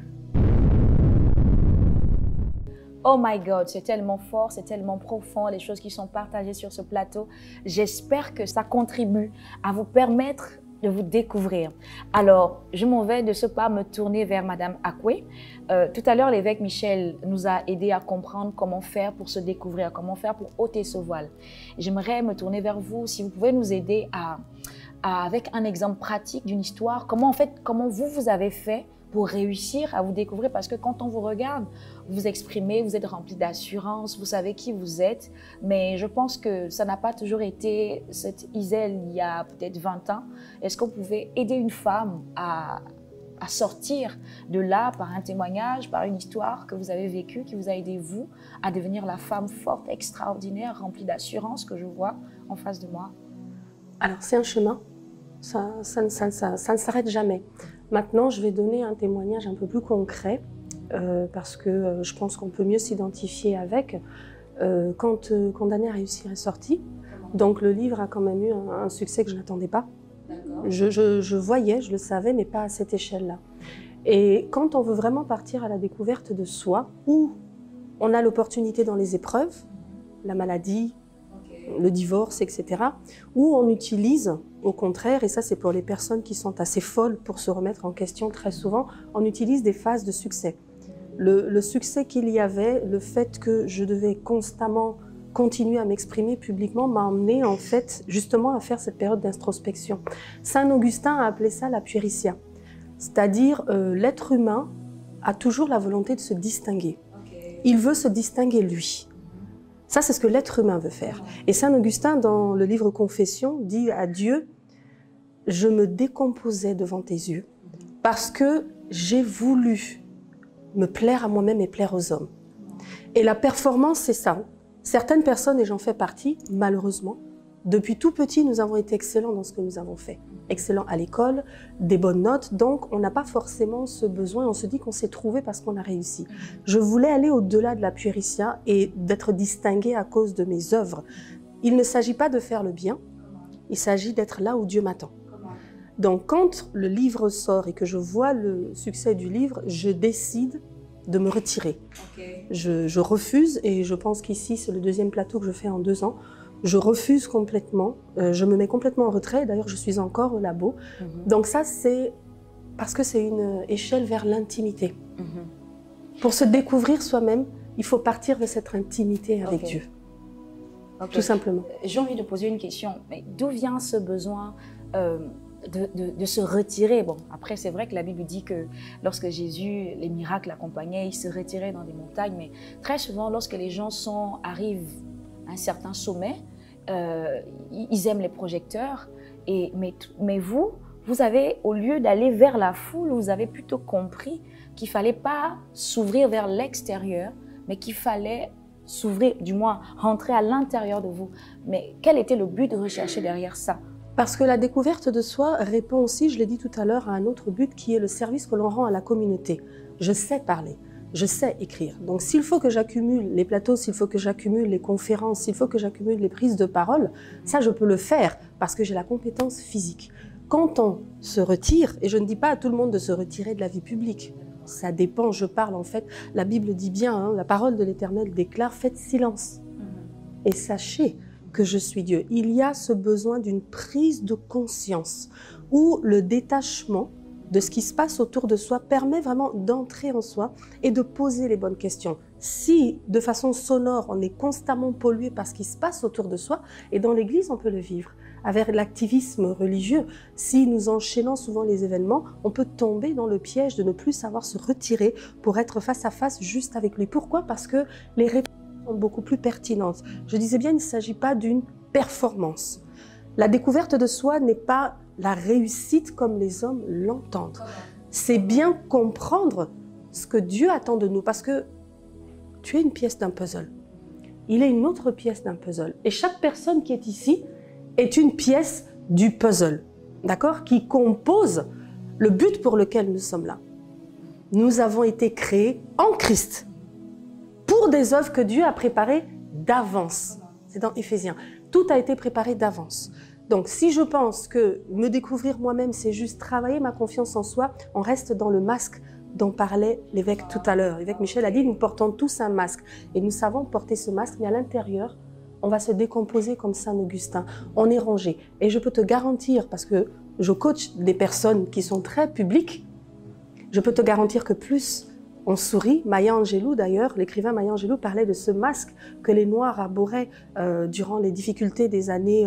Oh my God, c'est tellement fort, c'est tellement profond, les choses qui sont partagées sur ce plateau. J'espère que ça contribue à vous permettre de vous découvrir. Alors, je m'en vais de ce pas me tourner vers Madame Akwe. Tout à l'heure, l'évêque Michel nous a aidé à comprendre comment faire pour se découvrir, comment faire pour ôter ce voile. J'aimerais me tourner vers vous, si vous pouvez nous aider avec un exemple pratique d'une histoire, comment vous avez fait pour réussir à vous découvrir, parce que quand on vous regarde, vous exprimez, vous êtes rempli d'assurance, vous savez qui vous êtes, mais je pense que ça n'a pas toujours été cette Iselle il y a peut-être 20 ans. Est-ce que vous pouvez aider une femme à sortir de là par un témoignage, par une histoire que vous avez vécue, qui vous a aidé, vous, à devenir la femme forte, extraordinaire, remplie d'assurance que je vois en face de moi? Alors, c'est un chemin. Ça ne s'arrête jamais. Maintenant, je vais donner un témoignage un peu plus concret parce que je pense qu'on peut mieux s'identifier avec. Quand Condamné à réussir est sorti, donc le livre a quand même eu un succès que je n'attendais pas. Je voyais, je le savais, mais pas à cette échelle-là. Et quand on veut vraiment partir à la découverte de soi, où on a l'opportunité dans les épreuves, la maladie, le divorce, etc., où on utilise, au contraire, et ça c'est pour les personnes qui sont assez folles pour se remettre en question très souvent, on utilise des phases de succès. Le succès qu'il y avait, le fait que je devais constamment continuer à m'exprimer publiquement m'a amené en fait justement à faire cette période d'introspection. Saint Augustin a appelé ça la puéritia, c'est-à-dire l'être humain a toujours la volonté de se distinguer. Il veut se distinguer lui. Ça, c'est ce que l'être humain veut faire. Et Saint Augustin, dans le livre Confessions, dit à Dieu « Je me décomposais devant tes yeux parce que j'ai voulu me plaire à moi-même et plaire aux hommes. » Et la performance, c'est ça. Certaines personnes, et j'en fais partie, malheureusement, depuis tout petit, nous avons été excellents dans ce que nous avons fait. Excellents à l'école, des bonnes notes, donc on n'a pas forcément ce besoin, on se dit qu'on s'est trouvé parce qu'on a réussi. Je voulais aller au-delà de la puéritia et d'être distinguée à cause de mes œuvres. Il ne s'agit pas de faire le bien, il s'agit d'être là où Dieu m'attend. Donc quand le livre sort et que je vois le succès du livre, je décide de me retirer. Je refuse, et je pense qu'ici c'est le deuxième plateau que je fais en 2 ans, je refuse complètement, je me mets complètement en retrait, d'ailleurs je suis encore au labo. Donc ça c'est parce que c'est une échelle vers l'intimité. Pour se découvrir soi-même, il faut partir de cette intimité avec Dieu. Tout simplement. J'ai envie de poser une question, mais d'où vient ce besoin de se retirer. Bon, après, c'est vrai que la Bible dit que lorsque Jésus, les miracles l'accompagnaient, il se retirait dans des montagnes. Mais très souvent, lorsque les gens arrivent à un certain sommet, ils aiment les projecteurs. Mais vous avez, au lieu d'aller vers la foule, vous avez plutôt compris qu'il ne fallait pas s'ouvrir vers l'extérieur, mais qu'il fallait s'ouvrir, du moins rentrer à l'intérieur de vous. Mais quel était le but de rechercher derrière ça? Parce que la découverte de soi répond aussi, je l'ai dit tout à l'heure, à un autre but qui est le service que l'on rend à la communauté. Je sais parler, je sais écrire. Donc s'il faut que j'accumule les plateaux, s'il faut que j'accumule les conférences, s'il faut que j'accumule les prises de parole, ça je peux le faire parce que j'ai la compétence physique. Quand on se retire, et je ne dis pas à tout le monde de se retirer de la vie publique, ça dépend, je parle en fait, la Bible dit bien, hein, la parole de l'Éternel déclare, faites silence et sachez que je suis Dieu. Il y a ce besoin d'une prise de conscience où le détachement de ce qui se passe autour de soi permet vraiment d'entrer en soi et de poser les bonnes questions. Si, de façon sonore, on est constamment pollué par ce qui se passe autour de soi, et dans l'Église, on peut le vivre. Avec l'activisme religieux, si nous enchaînons souvent les événements, on peut tomber dans le piège de ne plus savoir se retirer pour être face à face juste avec lui. Pourquoi? Parce que les réponses sont beaucoup plus pertinentes. Je disais bien, il ne s'agit pas d'une performance. La découverte de soi n'est pas la réussite comme les hommes l'entendent. C'est bien comprendre ce que Dieu attend de nous, parce que tu es une pièce d'un puzzle. Il est une autre pièce d'un puzzle. Et chaque personne qui est ici est une pièce du puzzle, d'accord, qui compose le but pour lequel nous sommes là. Nous avons été créés en Christ pour des œuvres que Dieu a préparées d'avance. C'est dans Éphésiens. Tout a été préparé d'avance. Donc, si je pense que me découvrir moi-même, c'est juste travailler ma confiance en soi, on reste dans le masque dont parlait l'évêque tout à l'heure. L'évêque Michel a dit, nous portons tous un masque. Et nous savons porter ce masque, mais à l'intérieur, on va se décomposer comme Saint Augustin. On est rangé. Et je peux te garantir, parce que je coach des personnes qui sont très publiques, je peux te garantir que plus on sourit. Maya Angelou, d'ailleurs, l'écrivain Maya Angelou parlait de ce masque que les Noirs arboraient durant les difficultés des années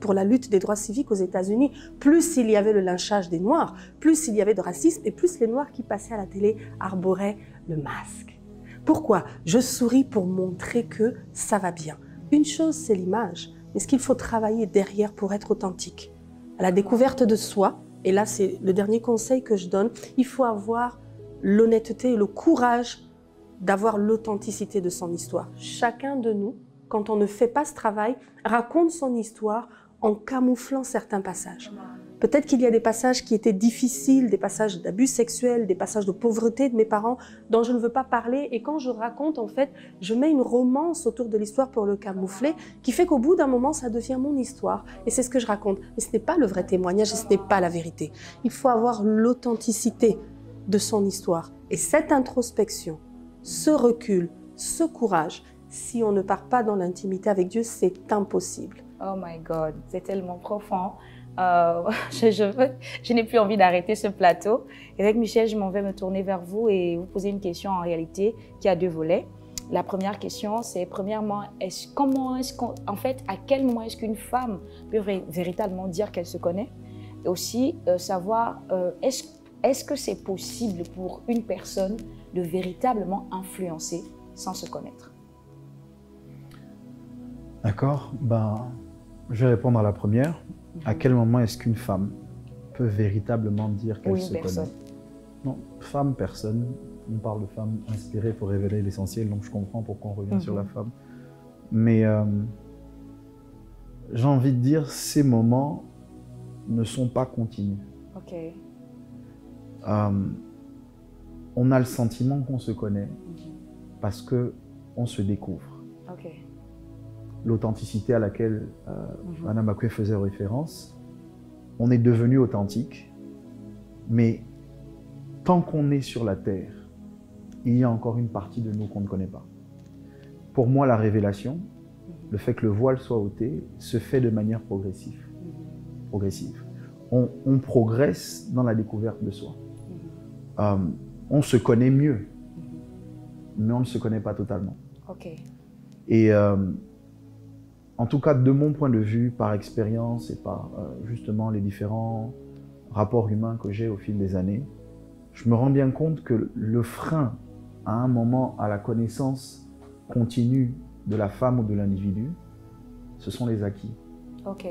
pour la lutte des droits civiques aux États-Unis. Plus il y avait le lynchage des Noirs, plus il y avait de racisme, et plus les Noirs qui passaient à la télé arboraient le masque. Pourquoi? Je souris pour montrer que ça va bien. Une chose, c'est l'image, mais ce qu'il faut travailler derrière pour être authentique. À la découverte de soi, et là c'est le dernier conseil que je donne, il faut avoir l'honnêteté et le courage d'avoir l'authenticité de son histoire. Chacun de nous, quand on ne fait pas ce travail, raconte son histoire en camouflant certains passages. Peut-être qu'il y a des passages qui étaient difficiles, des passages d'abus sexuels, des passages de pauvreté de mes parents dont je ne veux pas parler. Et quand je raconte, en fait, je mets une romance autour de l'histoire pour le camoufler, qui fait qu'au bout d'un moment, ça devient mon histoire. Et c'est ce que je raconte. Mais ce n'est pas le vrai témoignage et ce n'est pas la vérité. Il faut avoir l'authenticité de son histoire. Et cette introspection, ce recul, ce courage, si on ne part pas dans l'intimité avec Dieu, c'est impossible. Oh my God, c'est tellement profond. Je n'ai plus envie d'arrêter ce plateau. Avec Michel, je m'en vais me tourner vers vous et vous poser une question en réalité qui a deux volets. La première question, c'est premièrement, à quel moment est-ce qu'une femme peut véritablement dire qu'elle se connaît? Et aussi savoir, est-ce que c'est possible pour une personne de véritablement influencer sans se connaître? D'accord, je vais répondre à la première. À quel moment est-ce qu'une femme peut véritablement dire qu'elle se connaît? Non, femme, personne. On parle de femme inspirée pour révéler l'essentiel, donc je comprends pourquoi on revient sur la femme. Mais j'ai envie de dire, ces moments ne sont pas continus. Ok. On a le sentiment qu'on se connaît parce qu'on se découvre. Ok. L'authenticité à laquelle Anna Makwe faisait référence, on est devenu authentique, mais tant qu'on est sur la terre, il y a encore une partie de nous qu'on ne connaît pas. Pour moi, la révélation, le fait que le voile soit ôté, se fait de manière progressive. On progresse dans la découverte de soi. On se connaît mieux, mais on ne se connaît pas totalement. Ok. Et en tout cas, de mon point de vue, par expérience et par justement les différents rapport humain que j'ai au fil des années, je me rends bien compte que le frein à un moment à la connaissance continue de la femme ou de l'individu, ce sont les acquis. Ok,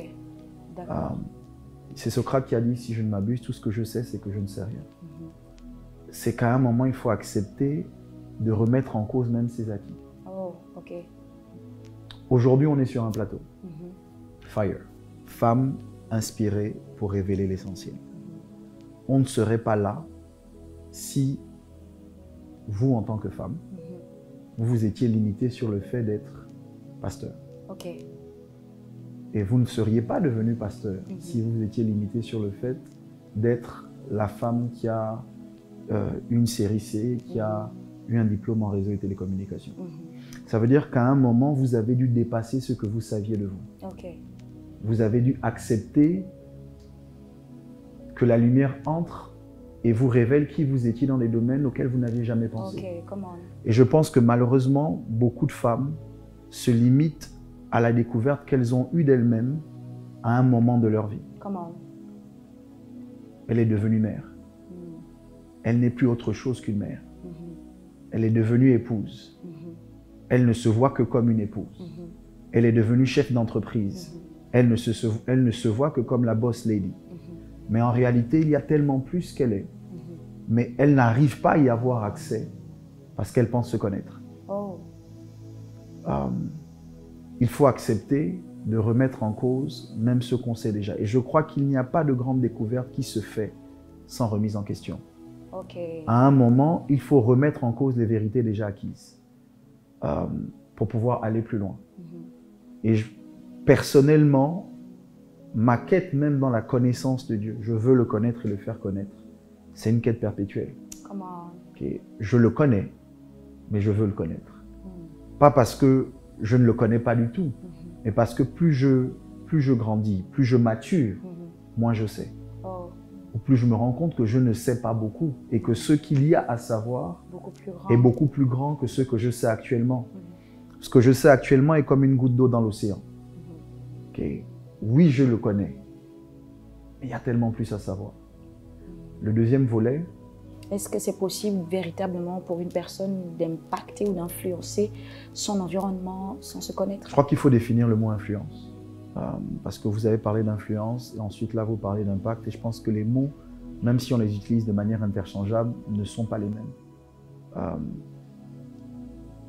d'accord. C'est Socrate qui a dit, si je ne m'abuse, tout ce que je sais, c'est que je ne sais rien. C'est qu'à un moment, il faut accepter de remettre en cause même ses acquis. Oh, ok. Aujourd'hui, on est sur un plateau. Fire. Femme inspirée pour révéler l'essentiel. On ne serait pas là si vous, en tant que femme, vous étiez limité sur le fait d'être pasteur. Ok. Et vous ne seriez pas devenu pasteur si vous étiez limité sur le fait d'être la femme qui a une série C, qui a eu un diplôme en réseau et télécommunications. Ça veut dire qu'à un moment, vous avez dû dépasser ce que vous saviez de vous. Ok. Vous avez dû accepter que la lumière entre et vous révèle qui vous étiez dans des domaines auxquels vous n'aviez jamais pensé. Ok, comment? Et je pense que malheureusement, beaucoup de femmes se limitent à la découverte qu'elles ont eue d'elles-mêmes à un moment de leur vie. Comment? Elle est devenue mère. Elle n'est plus autre chose qu'une mère. Elle est devenue épouse. Elle ne se voit que comme une épouse. Elle est devenue chef d'entreprise. Elle ne se voit que comme la boss lady. Mais en réalité, il y a tellement plus qu'elle est. Mais elle n'arrive pas à y avoir accès parce qu'elle pense se connaître. Oh. Il faut accepter de remettre en cause même ce qu'on sait déjà. Et je crois qu'il n'y a pas de grande découverte qui se fait sans remise en question. Okay. À un moment, il faut remettre en cause les vérités déjà acquises pour pouvoir aller plus loin. Et personnellement, ma quête même dans la connaissance de Dieu, je veux le connaître et le faire connaître, c'est une quête perpétuelle. Okay. Je le connais, mais je veux le connaître. Pas parce que je ne le connais pas du tout, mais parce que plus je grandis, plus je mature, moins je sais. Ou plus je me rends compte que je ne sais pas beaucoup et que ce qu'il y a à savoir est beaucoup plus grand que ce que je sais actuellement. Ce que je sais actuellement est comme une goutte d'eau dans l'océan. Okay. Oui, je le connais, mais il y a tellement plus à savoir. Le deuxième volet. Est-ce que c'est possible véritablement pour une personne d'impacter ou d'influencer son environnement sans se connaître? Je crois qu'il faut définir le mot influence. Parce que vous avez parlé d'influence et ensuite là vous parlez d'impact et je pense que les mots, même si on les utilise de manière interchangeable, ne sont pas les mêmes.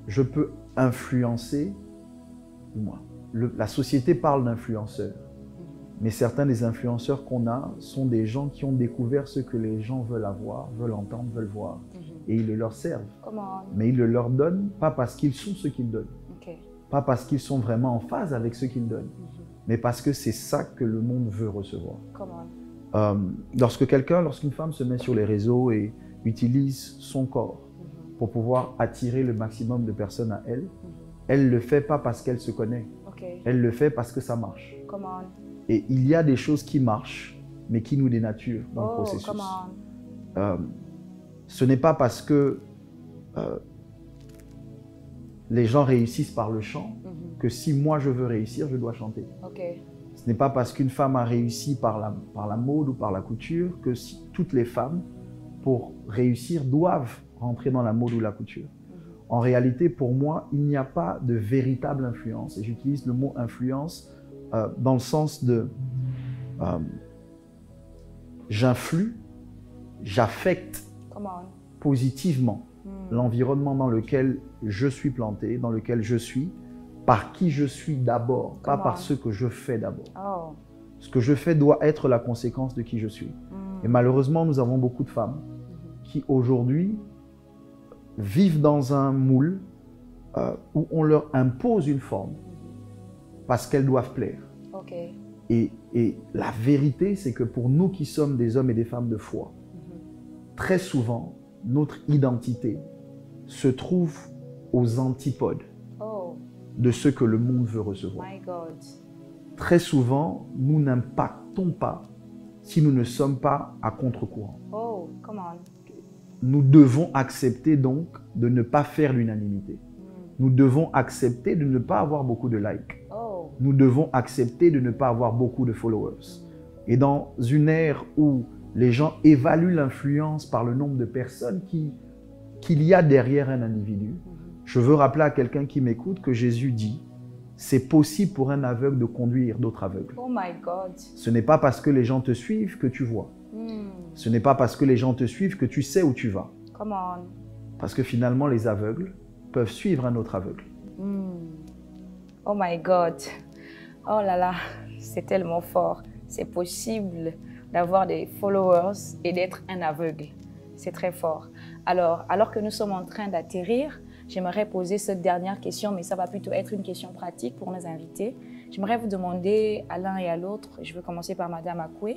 Je peux influencer, moi. La société parle d'influenceurs, mais certains des influenceurs qu'on a sont des gens qui ont découvert ce que les gens veulent avoir, veulent entendre, veulent voir et ils le leur servent. Mais ils le leur donnent pas parce qu'ils sont ce qu'ils donnent, pas parce qu'ils sont vraiment en phase avec ce qu'ils donnent. Mais parce que c'est ça que le monde veut recevoir. Lorsqu'une femme se met sur les réseaux et utilise son corps pour pouvoir attirer le maximum de personnes à elle, elle ne le fait pas parce qu'elle se connaît. Elle le fait parce que ça marche. Et il y a des choses qui marchent, mais qui nous dénaturent dans le processus. Ce n'est pas parce que les gens réussissent par le chant que si moi je veux réussir, je dois chanter. Ce n'est pas parce qu'une femme a réussi par la mode ou par la couture que si toutes les femmes, pour réussir, doivent rentrer dans la mode ou la couture. En réalité, pour moi, il n'y a pas de véritable influence. Et j'utilise le mot influence dans le sens de j'influe, j'affecte positivement l'environnement dans lequel je suis planté, dans lequel je suis, par qui je suis d'abord, pas par ce que je fais d'abord. Ce que je fais doit être la conséquence de qui je suis. Et malheureusement, nous avons beaucoup de femmes qui aujourd'hui vivent dans un moule où on leur impose une forme parce qu'elles doivent plaire. Et la vérité, c'est que pour nous qui sommes des hommes et des femmes de foi, très souvent, notre identité se trouve aux antipodes de ce que le monde veut recevoir. Très souvent, nous n'impactons pas si nous ne sommes pas à contre-courant. Nous devons accepter donc de ne pas faire l'unanimité. Nous devons accepter de ne pas avoir beaucoup de likes. Nous devons accepter de ne pas avoir beaucoup de followers. Et dans une ère où Les gens évaluent l'influence par le nombre de personnes qu'il y a derrière un individu. Je veux rappeler à quelqu'un qui m'écoute que Jésus dit, c'est possible pour un aveugle de conduire d'autres aveugles. Oh my God. Ce n'est pas parce que les gens te suivent que tu vois. Ce n'est pas parce que les gens te suivent que tu sais où tu vas. Come on. Parce que finalement, les aveugles peuvent suivre un autre aveugle. Oh my God. Oh là là, c'est tellement fort. C'est possible d'avoir des followers et d'être un aveugle. C'est très fort. Alors que nous sommes en train d'atterrir, j'aimerais poser cette dernière question, mais ça va plutôt être une question pratique pour nos invités. J'aimerais vous demander à l'un et à l'autre, je vais commencer par Madame Akwe,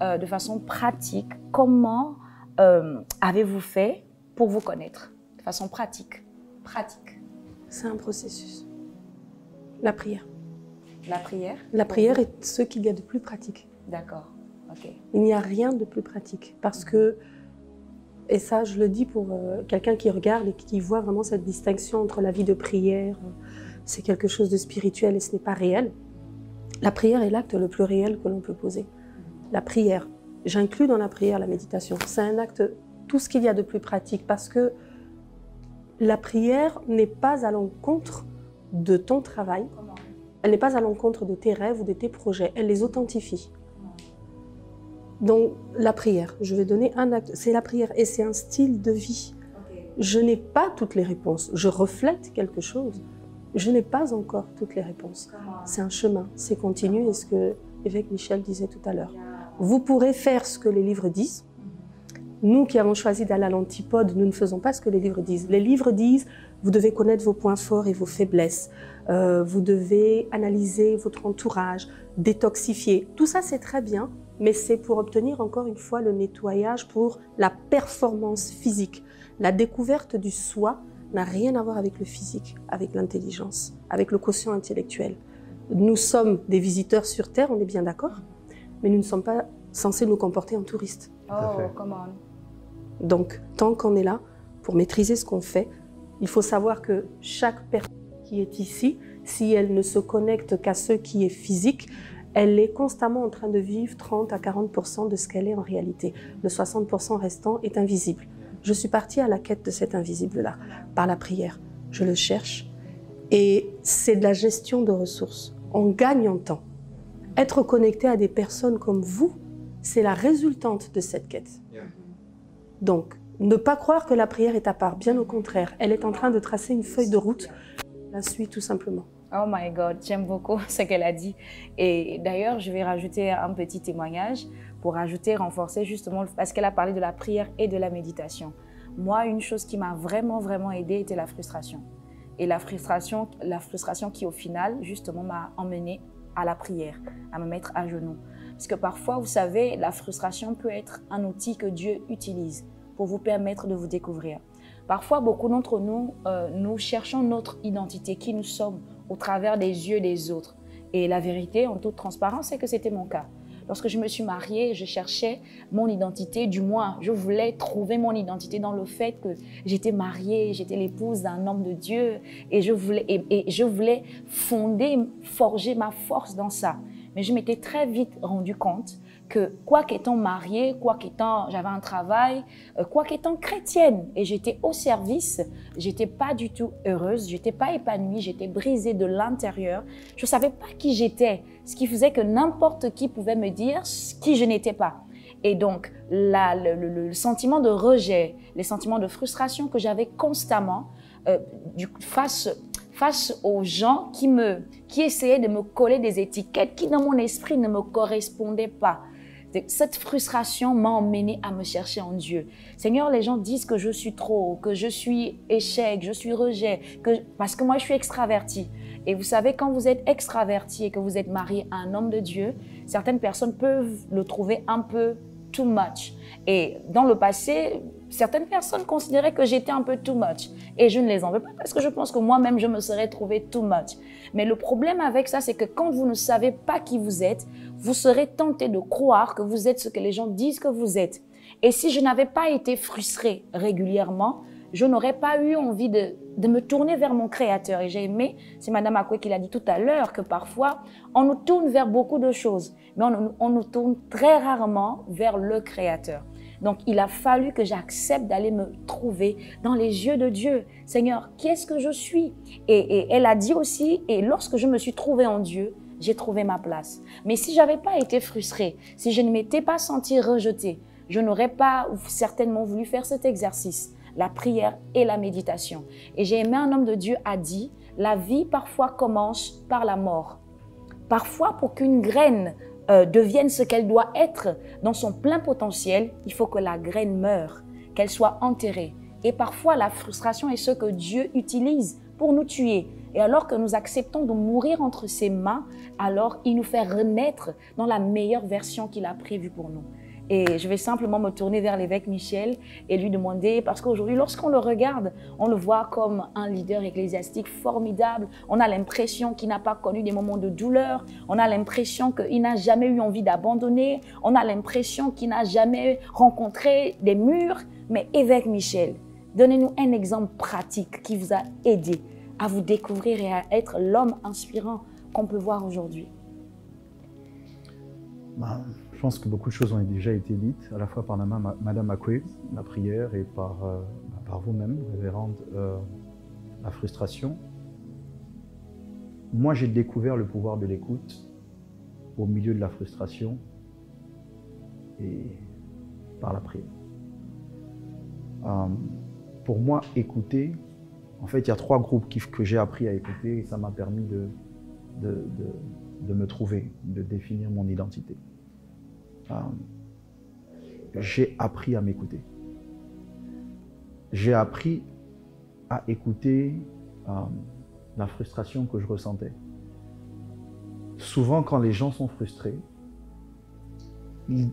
de façon pratique, comment avez-vous fait pour vous connaître? De façon pratique. C'est un processus. La prière. La prière? La prière est ce qu'il y a de plus pratique. D'accord, ok. Il n'y a rien de plus pratique parce que, et ça je le dis pour quelqu'un qui regarde et qui voit vraiment cette distinction entre la vie de prière, c'est quelque chose de spirituel et ce n'est pas réel. La prière est l'acte le plus réel que l'on peut poser. La prière, j'inclus dans la prière la méditation, c'est un acte, tout ce qu'il y a de plus pratique parce que la prière n'est pas à l'encontre de ton travail, elle n'est pas à l'encontre de tes rêves ou de tes projets, elle les authentifie. Donc la prière, je vais donner un acte, c'est la prière et c'est un style de vie. Je n'ai pas toutes les réponses, je reflète quelque chose, je n'ai pas encore toutes les réponses. C'est un chemin, c'est continu et ce que l'évêque Michel disait tout à l'heure. Vous pourrez faire ce que les livres disent. Nous qui avons choisi d'aller à l'antipode, nous ne faisons pas ce que les livres disent. Les livres disent, vous devez connaître vos points forts et vos faiblesses. Vous devez analyser votre entourage, détoxifier. Tout ça, c'est très bien, mais c'est pour obtenir encore une fois le nettoyage pour la performance physique. La découverte du soi n'a rien à voir avec le physique, avec l'intelligence, avec le quotient intellectuel. Nous sommes des visiteurs sur Terre, on est bien d'accord, mais nous ne sommes pas censés nous comporter en touristes. Oh, come on. Donc, tant qu'on est là, pour maîtriser ce qu'on fait, il faut savoir que chaque personne qui est ici, si elle ne se connecte qu'à ce qui est physique, elle est constamment en train de vivre 30 à 40% de ce qu'elle est en réalité. Le 60% restant est invisible. Je suis partie à la quête de cet invisible-là, par la prière. Je le cherche et c'est de la gestion de ressources. On gagne en temps. Être connecté à des personnes comme vous, c'est la résultante de cette quête. Donc, ne pas croire que la prière est à part, bien au contraire, elle est en train de tracer une feuille de route, la suit tout simplement. Oh my God, j'aime beaucoup ce qu'elle a dit. Et d'ailleurs, je vais rajouter un petit témoignage pour renforcer justement, parce qu'elle a parlé de la prière et de la méditation. Moi, une chose qui m'a vraiment aidée était la frustration. Et la frustration qui au final, justement, m'a emmenée à la prière, à me mettre à genoux. Parce que parfois, vous savez, la frustration peut être un outil que Dieu utilise pour vous permettre de vous découvrir. Parfois, beaucoup d'entre nous, nous cherchons notre identité, qui nous sommes, au travers des yeux des autres. Et la vérité, en toute transparence, c'est que c'était mon cas. Lorsque je me suis mariée, je cherchais mon identité, du moins, je voulais trouver mon identité dans le fait que j'étais mariée, j'étais l'épouse d'un homme de Dieu et je voulais forger ma force dans ça. Mais je m'étais très vite rendu compte que quoi qu'étant mariée, quoi qu'étant, j'avais un travail, quoi qu'étant chrétienne et j'étais au service, j'étais pas du tout heureuse, j'étais pas épanouie, j'étais brisée de l'intérieur. Je savais pas qui j'étais, ce qui faisait que n'importe qui pouvait me dire qui je n'étais pas. Et donc, le sentiment de rejet, les sentiments de frustration que j'avais constamment face aux gens qui essayaient de me coller des étiquettes qui, dans mon esprit, ne me correspondaient pas. Cette frustration m'a emmenée à me chercher en Dieu. Seigneur, les gens disent que je suis trop, que je suis échec, je suis rejet, parce que moi, je suis extravertie. Et vous savez, quand vous êtes extraverti et que vous êtes marié à un homme de Dieu, certaines personnes peuvent le trouver un peu too much. Et dans le passé, certaines personnes considéraient que j'étais un peu too much. Et je ne les en veux pas parce que je pense que moi-même, je me serais trouvée too much. Mais le problème avec ça, c'est que quand vous ne savez pas qui vous êtes, vous serez tenté de croire que vous êtes ce que les gens disent que vous êtes. Et si je n'avais pas été frustrée régulièrement, je n'aurais pas eu envie de me tourner vers mon Créateur. Et j'ai aimé, c'est Madame Akwe qui l'a dit tout à l'heure, que parfois, on nous tourne vers beaucoup de choses, mais on nous tourne très rarement vers le Créateur. Donc, il a fallu que j'accepte d'aller me trouver dans les yeux de Dieu. Seigneur, qui est-ce que je suis? Et elle a dit aussi, et lorsque je me suis trouvée en Dieu, j'ai trouvé ma place. Mais si je n'avais pas été frustrée, si je ne m'étais pas sentie rejetée, je n'aurais pas certainement voulu faire cet exercice, la prière et la méditation. Et j'ai aimé un homme de Dieu a dit, la vie parfois commence par la mort. Parfois, pour qu'une graine devienne ce qu'elle doit être dans son plein potentiel, il faut que la graine meure, qu'elle soit enterrée. Et parfois, la frustration est ce que Dieu utilise pour nous tuer. Et alors que nous acceptons de mourir entre ses mains, alors il nous fait renaître dans la meilleure version qu'il a prévue pour nous. Et je vais simplement me tourner vers l'évêque Michel et lui demander, parce qu'aujourd'hui, lorsqu'on le regarde, on le voit comme un leader ecclésiastique formidable. On a l'impression qu'il n'a pas connu des moments de douleur. On a l'impression qu'il n'a jamais eu envie d'abandonner. On a l'impression qu'il n'a jamais rencontré des murs. Mais évêque Michel, donnez-nous un exemple pratique qui vous a aidé à vous découvrir et à être l'homme inspirant qu'on peut voir aujourd'hui. Je pense que beaucoup de choses ont déjà été dites, à la fois par Madame Akwe, la prière, et par vous-même, révérende, la frustration. Moi, j'ai découvert le pouvoir de l'écoute au milieu de la frustration et par la prière. Pour moi, écouter, en fait, il y a 3 groupes que j'ai appris à écouter et ça m'a permis de me trouver, de définir mon identité. J'ai appris à m'écouter. J'ai appris à écouter la frustration que je ressentais. Souvent, quand les gens sont frustrés, ils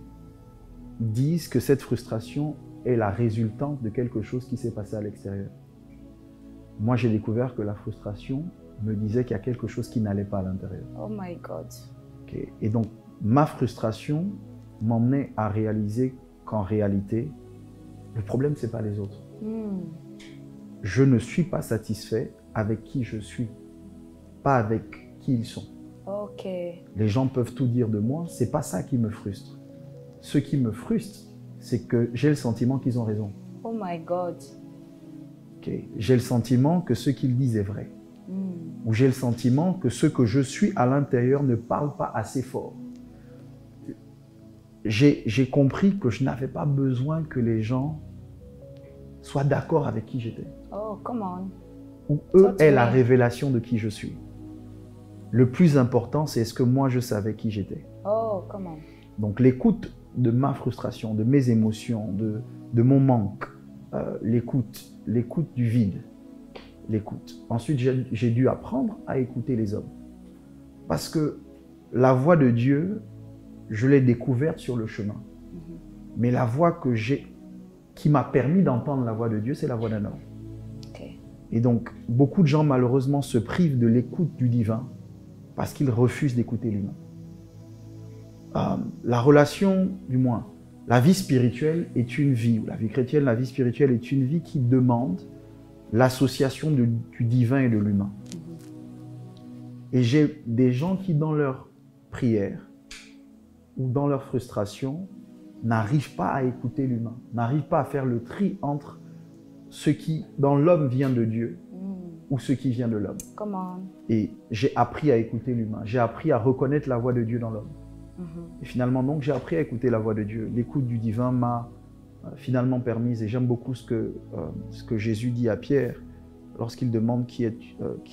disent que cette frustration est la résultante de quelque chose qui s'est passé à l'extérieur. Moi, j'ai découvert que la frustration me disait qu'il y a quelque chose qui n'allait pas à l'intérieur. Oh my God. Okay. Et donc, ma frustration m'emmenait à réaliser qu'en réalité, le problème, ce n'est pas les autres. Je ne suis pas satisfait avec qui je suis, pas avec qui ils sont. Okay. Les gens peuvent tout dire de moi, ce n'est pas ça qui me frustre. Ce qui me frustre, c'est que j'ai le sentiment qu'ils ont raison. Oh my God. Okay. J'ai le sentiment que ce qu'ils disent est vrai. Ou j'ai le sentiment que ce que je suis à l'intérieur ne parle pas assez fort. J'ai compris que je n'avais pas besoin que les gens soient d'accord avec qui j'étais. Oh, come on. Ou eux aient la révélation de qui je suis. Le plus important, c'est est-ce que moi je savais qui j'étais. Oh, come on. Donc l'écoute de ma frustration, de mes émotions, de mon manque, l'écoute du vide, l'écoute. Ensuite, j'ai dû apprendre à écouter les hommes. Parce que la voix de Dieu, je l'ai découverte sur le chemin. Mais la voix qui m'a permis d'entendre la voix de Dieu, c'est la voix d'un homme. Okay. Et donc, beaucoup de gens, malheureusement, se privent de l'écoute du divin parce qu'ils refusent d'écouter l'humain. La relation, du moins, la vie spirituelle est une vie, ou la vie chrétienne, la vie spirituelle est une vie qui demande l'association du divin et de l'humain. Et j'ai des gens qui, dans leur prière ou dans leur frustration, n'arrivent pas à écouter l'humain, n'arrivent pas à faire le tri entre ce qui, dans l'homme, vient de Dieu ou ce qui vient de l'homme. Et j'ai appris à écouter l'humain, j'ai appris à reconnaître la voix de Dieu dans l'homme. Et finalement, donc, j'ai appris à écouter la voix de Dieu. L'écoute du divin m'a finalement permise, et j'aime beaucoup ce que Jésus dit à Pierre lorsqu'il demande qui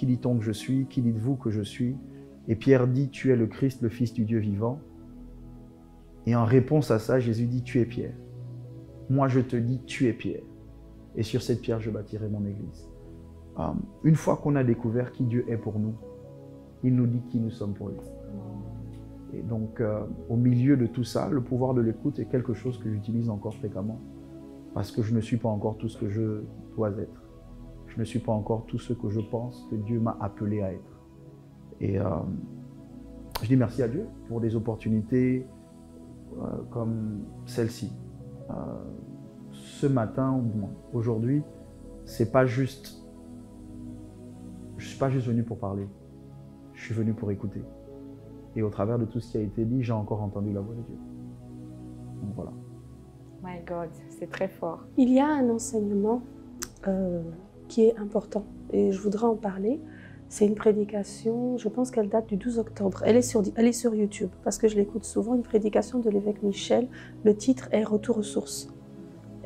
dit-on que je suis, qui dites-vous que je suis? Et Pierre dit, tu es le Christ, le Fils du Dieu vivant. Et en réponse à ça, Jésus dit, tu es Pierre. Moi, je te dis, tu es Pierre. Et sur cette pierre, je bâtirai mon église. Une fois qu'on a découvert qui Dieu est pour nous, il nous dit qui nous sommes pour lui. Et donc, au milieu de tout ça, le pouvoir de l'écoute est quelque chose que j'utilise encore fréquemment parce que je ne suis pas encore tout ce que je dois être. Je ne suis pas encore tout ce que je pense que Dieu m'a appelé à être. Et je dis merci à Dieu pour des opportunités comme celle-ci. Ce matin, aujourd'hui, c'est pas juste... Je ne suis pas juste venu pour parler. Je suis venu pour écouter. Et au travers de tout ce qui a été dit, j'ai encore entendu la voix de Dieu. Donc voilà. My God, c'est très fort. Il y a un enseignement qui est important et je voudrais en parler. C'est une prédication, je pense qu'elle date du 12 octobre. Elle est sur YouTube parce que je l'écoute souvent, une prédication de l'évêque Michel. Le titre est « Retour aux sources ».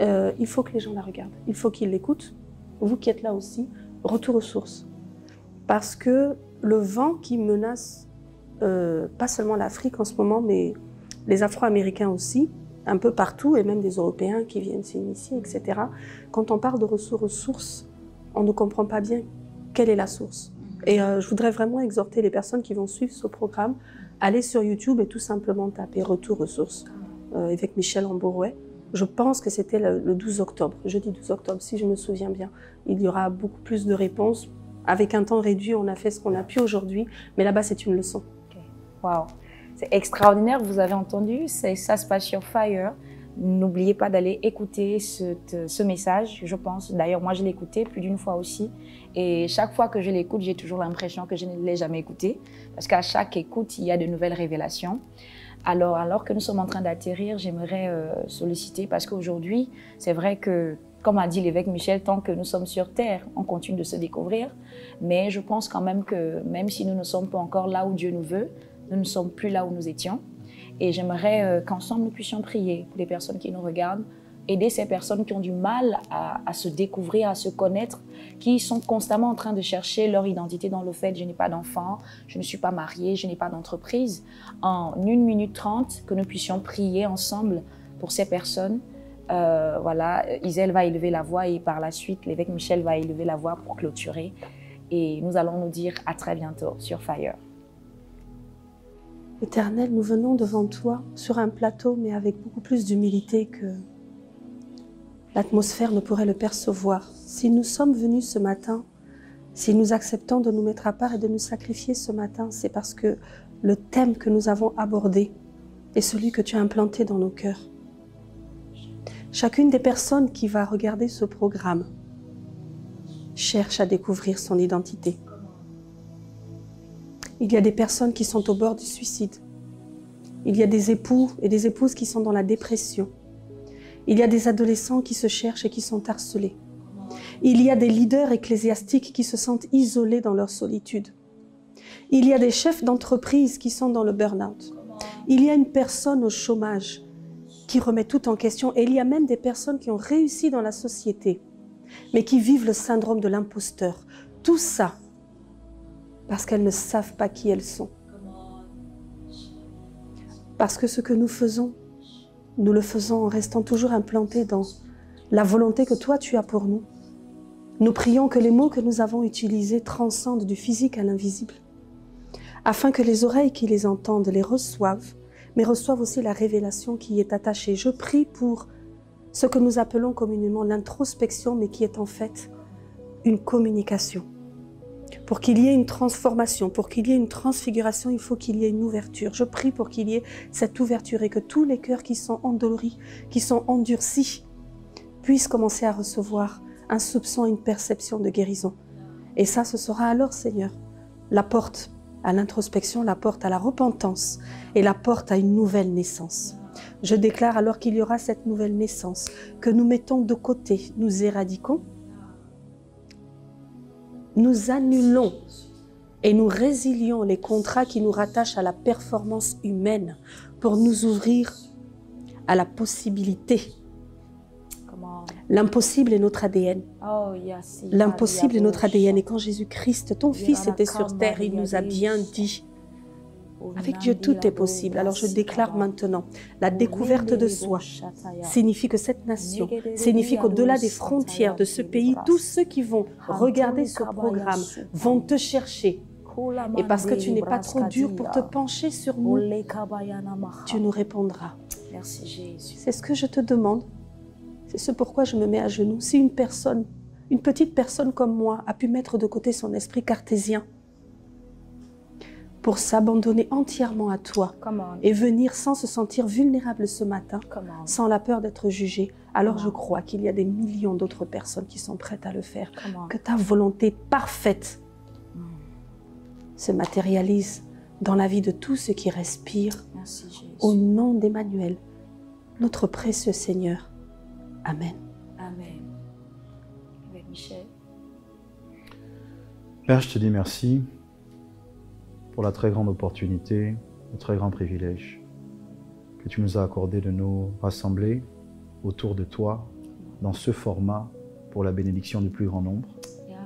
Il faut que les gens la regardent, il faut qu'ils l'écoutent. Vous qui êtes là aussi, retour aux sources. Parce que le vent qui menace, pas seulement l'Afrique en ce moment, mais les Afro-Américains aussi, un peu partout, et même des Européens qui viennent s'initier, etc. Quand on parle de retour aux sources, on ne comprend pas bien quelle est la source. Et je voudrais vraiment exhorter les personnes qui vont suivre ce programme, aller sur YouTube et tout simplement taper « Retour aux sources » avec Michel Amborouet. Je pense que c'était le 12 octobre, jeudi 12 octobre, si je me souviens bien. Il y aura beaucoup plus de réponses. Avec un temps réduit, on a fait ce qu'on a pu aujourd'hui, mais là-bas, c'est une leçon. Okay. Wow, c'est extraordinaire, vous avez entendu, ça se passe sur Fire. N'oubliez pas d'aller écouter ce message, je pense. D'ailleurs, moi, je l'ai écouté plus d'une fois aussi. Et chaque fois que je l'écoute, j'ai toujours l'impression que je ne l'ai jamais écouté. Parce qu'à chaque écoute, il y a de nouvelles révélations. Alors que nous sommes en train d'atterrir, j'aimerais solliciter, parce qu'aujourd'hui, c'est vrai que, comme a dit l'évêque Michel, tant que nous sommes sur Terre, on continue de se découvrir. Mais je pense quand même que, même si nous ne sommes pas encore là où Dieu nous veut, nous ne sommes plus là où nous étions. Et j'aimerais qu'ensemble nous puissions prier pour les personnes qui nous regardent, aider ces personnes qui ont du mal à se découvrir, à se connaître, qui sont constamment en train de chercher leur identité dans le fait « je n'ai pas d'enfant, je ne suis pas mariée, je n'ai pas d'entreprise ». En 1 minute 30, que nous puissions prier ensemble pour ces personnes. Voilà, Isel va élever la voix et par la suite, l'évêque Michel va élever la voix pour clôturer. Et nous allons nous dire à très bientôt sur Fire. Éternel, nous venons devant toi sur un plateau, mais avec beaucoup plus d'humilité que l'atmosphère ne pourrait le percevoir. Si nous sommes venus ce matin, si nous acceptons de nous mettre à part et de nous sacrifier ce matin, c'est parce que le thème que nous avons abordé est celui que tu as implanté dans nos cœurs. Chacune des personnes qui va regarder ce programme cherche à découvrir son identité. Il y a des personnes qui sont au bord du suicide. Il y a des époux et des épouses qui sont dans la dépression. Il y a des adolescents qui se cherchent et qui sont harcelés. Il y a des leaders ecclésiastiques qui se sentent isolés dans leur solitude. Il y a des chefs d'entreprise qui sont dans le burn-out. Il y a une personne au chômage qui remet tout en question. Et il y a même des personnes qui ont réussi dans la société, mais qui vivent le syndrome de l'imposteur. Tout ça, parce qu'elles ne savent pas qui elles sont. Parce que ce que nous faisons, nous le faisons en restant toujours implantés dans la volonté que toi tu as pour nous. Nous prions que les mots que nous avons utilisés transcendent du physique à l'invisible, afin que les oreilles qui les entendent les reçoivent, mais reçoivent aussi la révélation qui y est attachée. Je prie pour ce que nous appelons communément l'introspection, mais qui est en fait une communication. Pour qu'il y ait une transformation, pour qu'il y ait une transfiguration, il faut qu'il y ait une ouverture. Je prie pour qu'il y ait cette ouverture et que tous les cœurs qui sont endoloris, qui sont endurcis, puissent commencer à recevoir un soupçon, une perception de guérison. Et ça, ce sera alors, Seigneur, la porte à l'introspection, la porte à la repentance et la porte à une nouvelle naissance. Je déclare alors qu'il y aura cette nouvelle naissance, que nous mettons de côté, nous éradiquons, nous annulons et nous résilions les contrats qui nous rattachent à la performance humaine pour nous ouvrir à la possibilité. L'impossible est notre ADN. L'impossible est notre ADN. Et quand Jésus-Christ, ton Fils, était sur terre, il nous a bien dit, avec Dieu, tout est possible. Alors je déclare maintenant, la découverte de soi signifie que cette nation, signifie qu'au-delà des frontières de ce pays, tous ceux qui vont regarder ce programme vont te chercher. Et parce que tu n'es pas trop dur pour te pencher sur nous, tu nous répondras. Merci Jésus. C'est ce que je te demande. C'est ce pourquoi je me mets à genoux. Si une personne, une petite personne comme moi, a pu mettre de côté son esprit cartésien pour s'abandonner entièrement à toi Come on. et venir sans se sentir vulnérable ce matin, Come on. sans la peur d'être jugé, alors je crois qu'il y a des millions d'autres personnes qui sont prêtes à le faire. Come on. Que ta volonté parfaite se matérialise dans la vie de tous ceux qui respirent. Merci Jésus. Au nom d'Emmanuel, notre précieux Seigneur. Amen. Amen. Avec Michel. Père, je te dis merci pour la très grande opportunité, le très grand privilège que tu nous as accordé de nous rassembler autour de toi dans ce format pour la bénédiction du plus grand nombre. Yeah.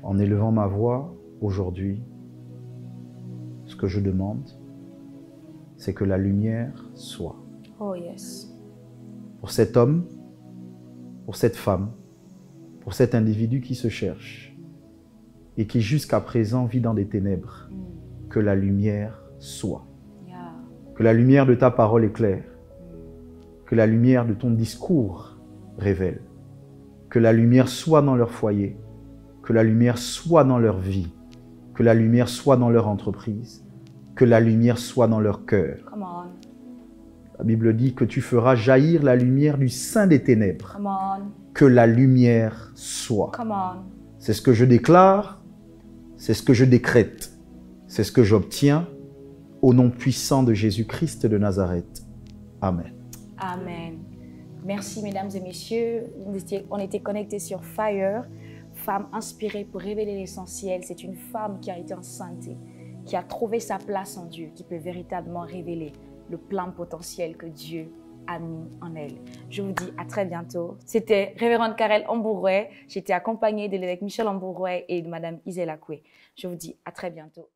En élevant ma voix aujourd'hui, ce que je demande, c'est que la lumière soit Oh yes. pour cet homme, pour cette femme, pour cet individu qui se cherche et qui jusqu'à présent vit dans des ténèbres, que la lumière soit. Yeah. Que la lumière de ta parole éclaire, que la lumière de ton discours révèle, que la lumière soit dans leur foyer, que la lumière soit dans leur vie, que la lumière soit dans leur entreprise, que la lumière soit dans leur cœur. Come on. La Bible dit que tu feras jaillir la lumière du sein des ténèbres, Come on. que la lumière soit. Come on. C'est ce que je déclare, c'est ce que je décrète, c'est ce que j'obtiens au nom puissant de Jésus-Christ de Nazareth. Amen. Amen. Merci mesdames et messieurs. On était connectés sur Fire, femme inspirée pour révéler l'essentiel. C'est une femme qui a été enceinte, qui a trouvé sa place en Dieu, qui peut véritablement révéler le plein potentiel que Dieu a mis en elle. Je vous dis à très bientôt. C'était Révérende Karel Ambouroué. J'étais accompagnée de l'évêque Michel Ambouroué et de Madame Isela Koué. Je vous dis à très bientôt.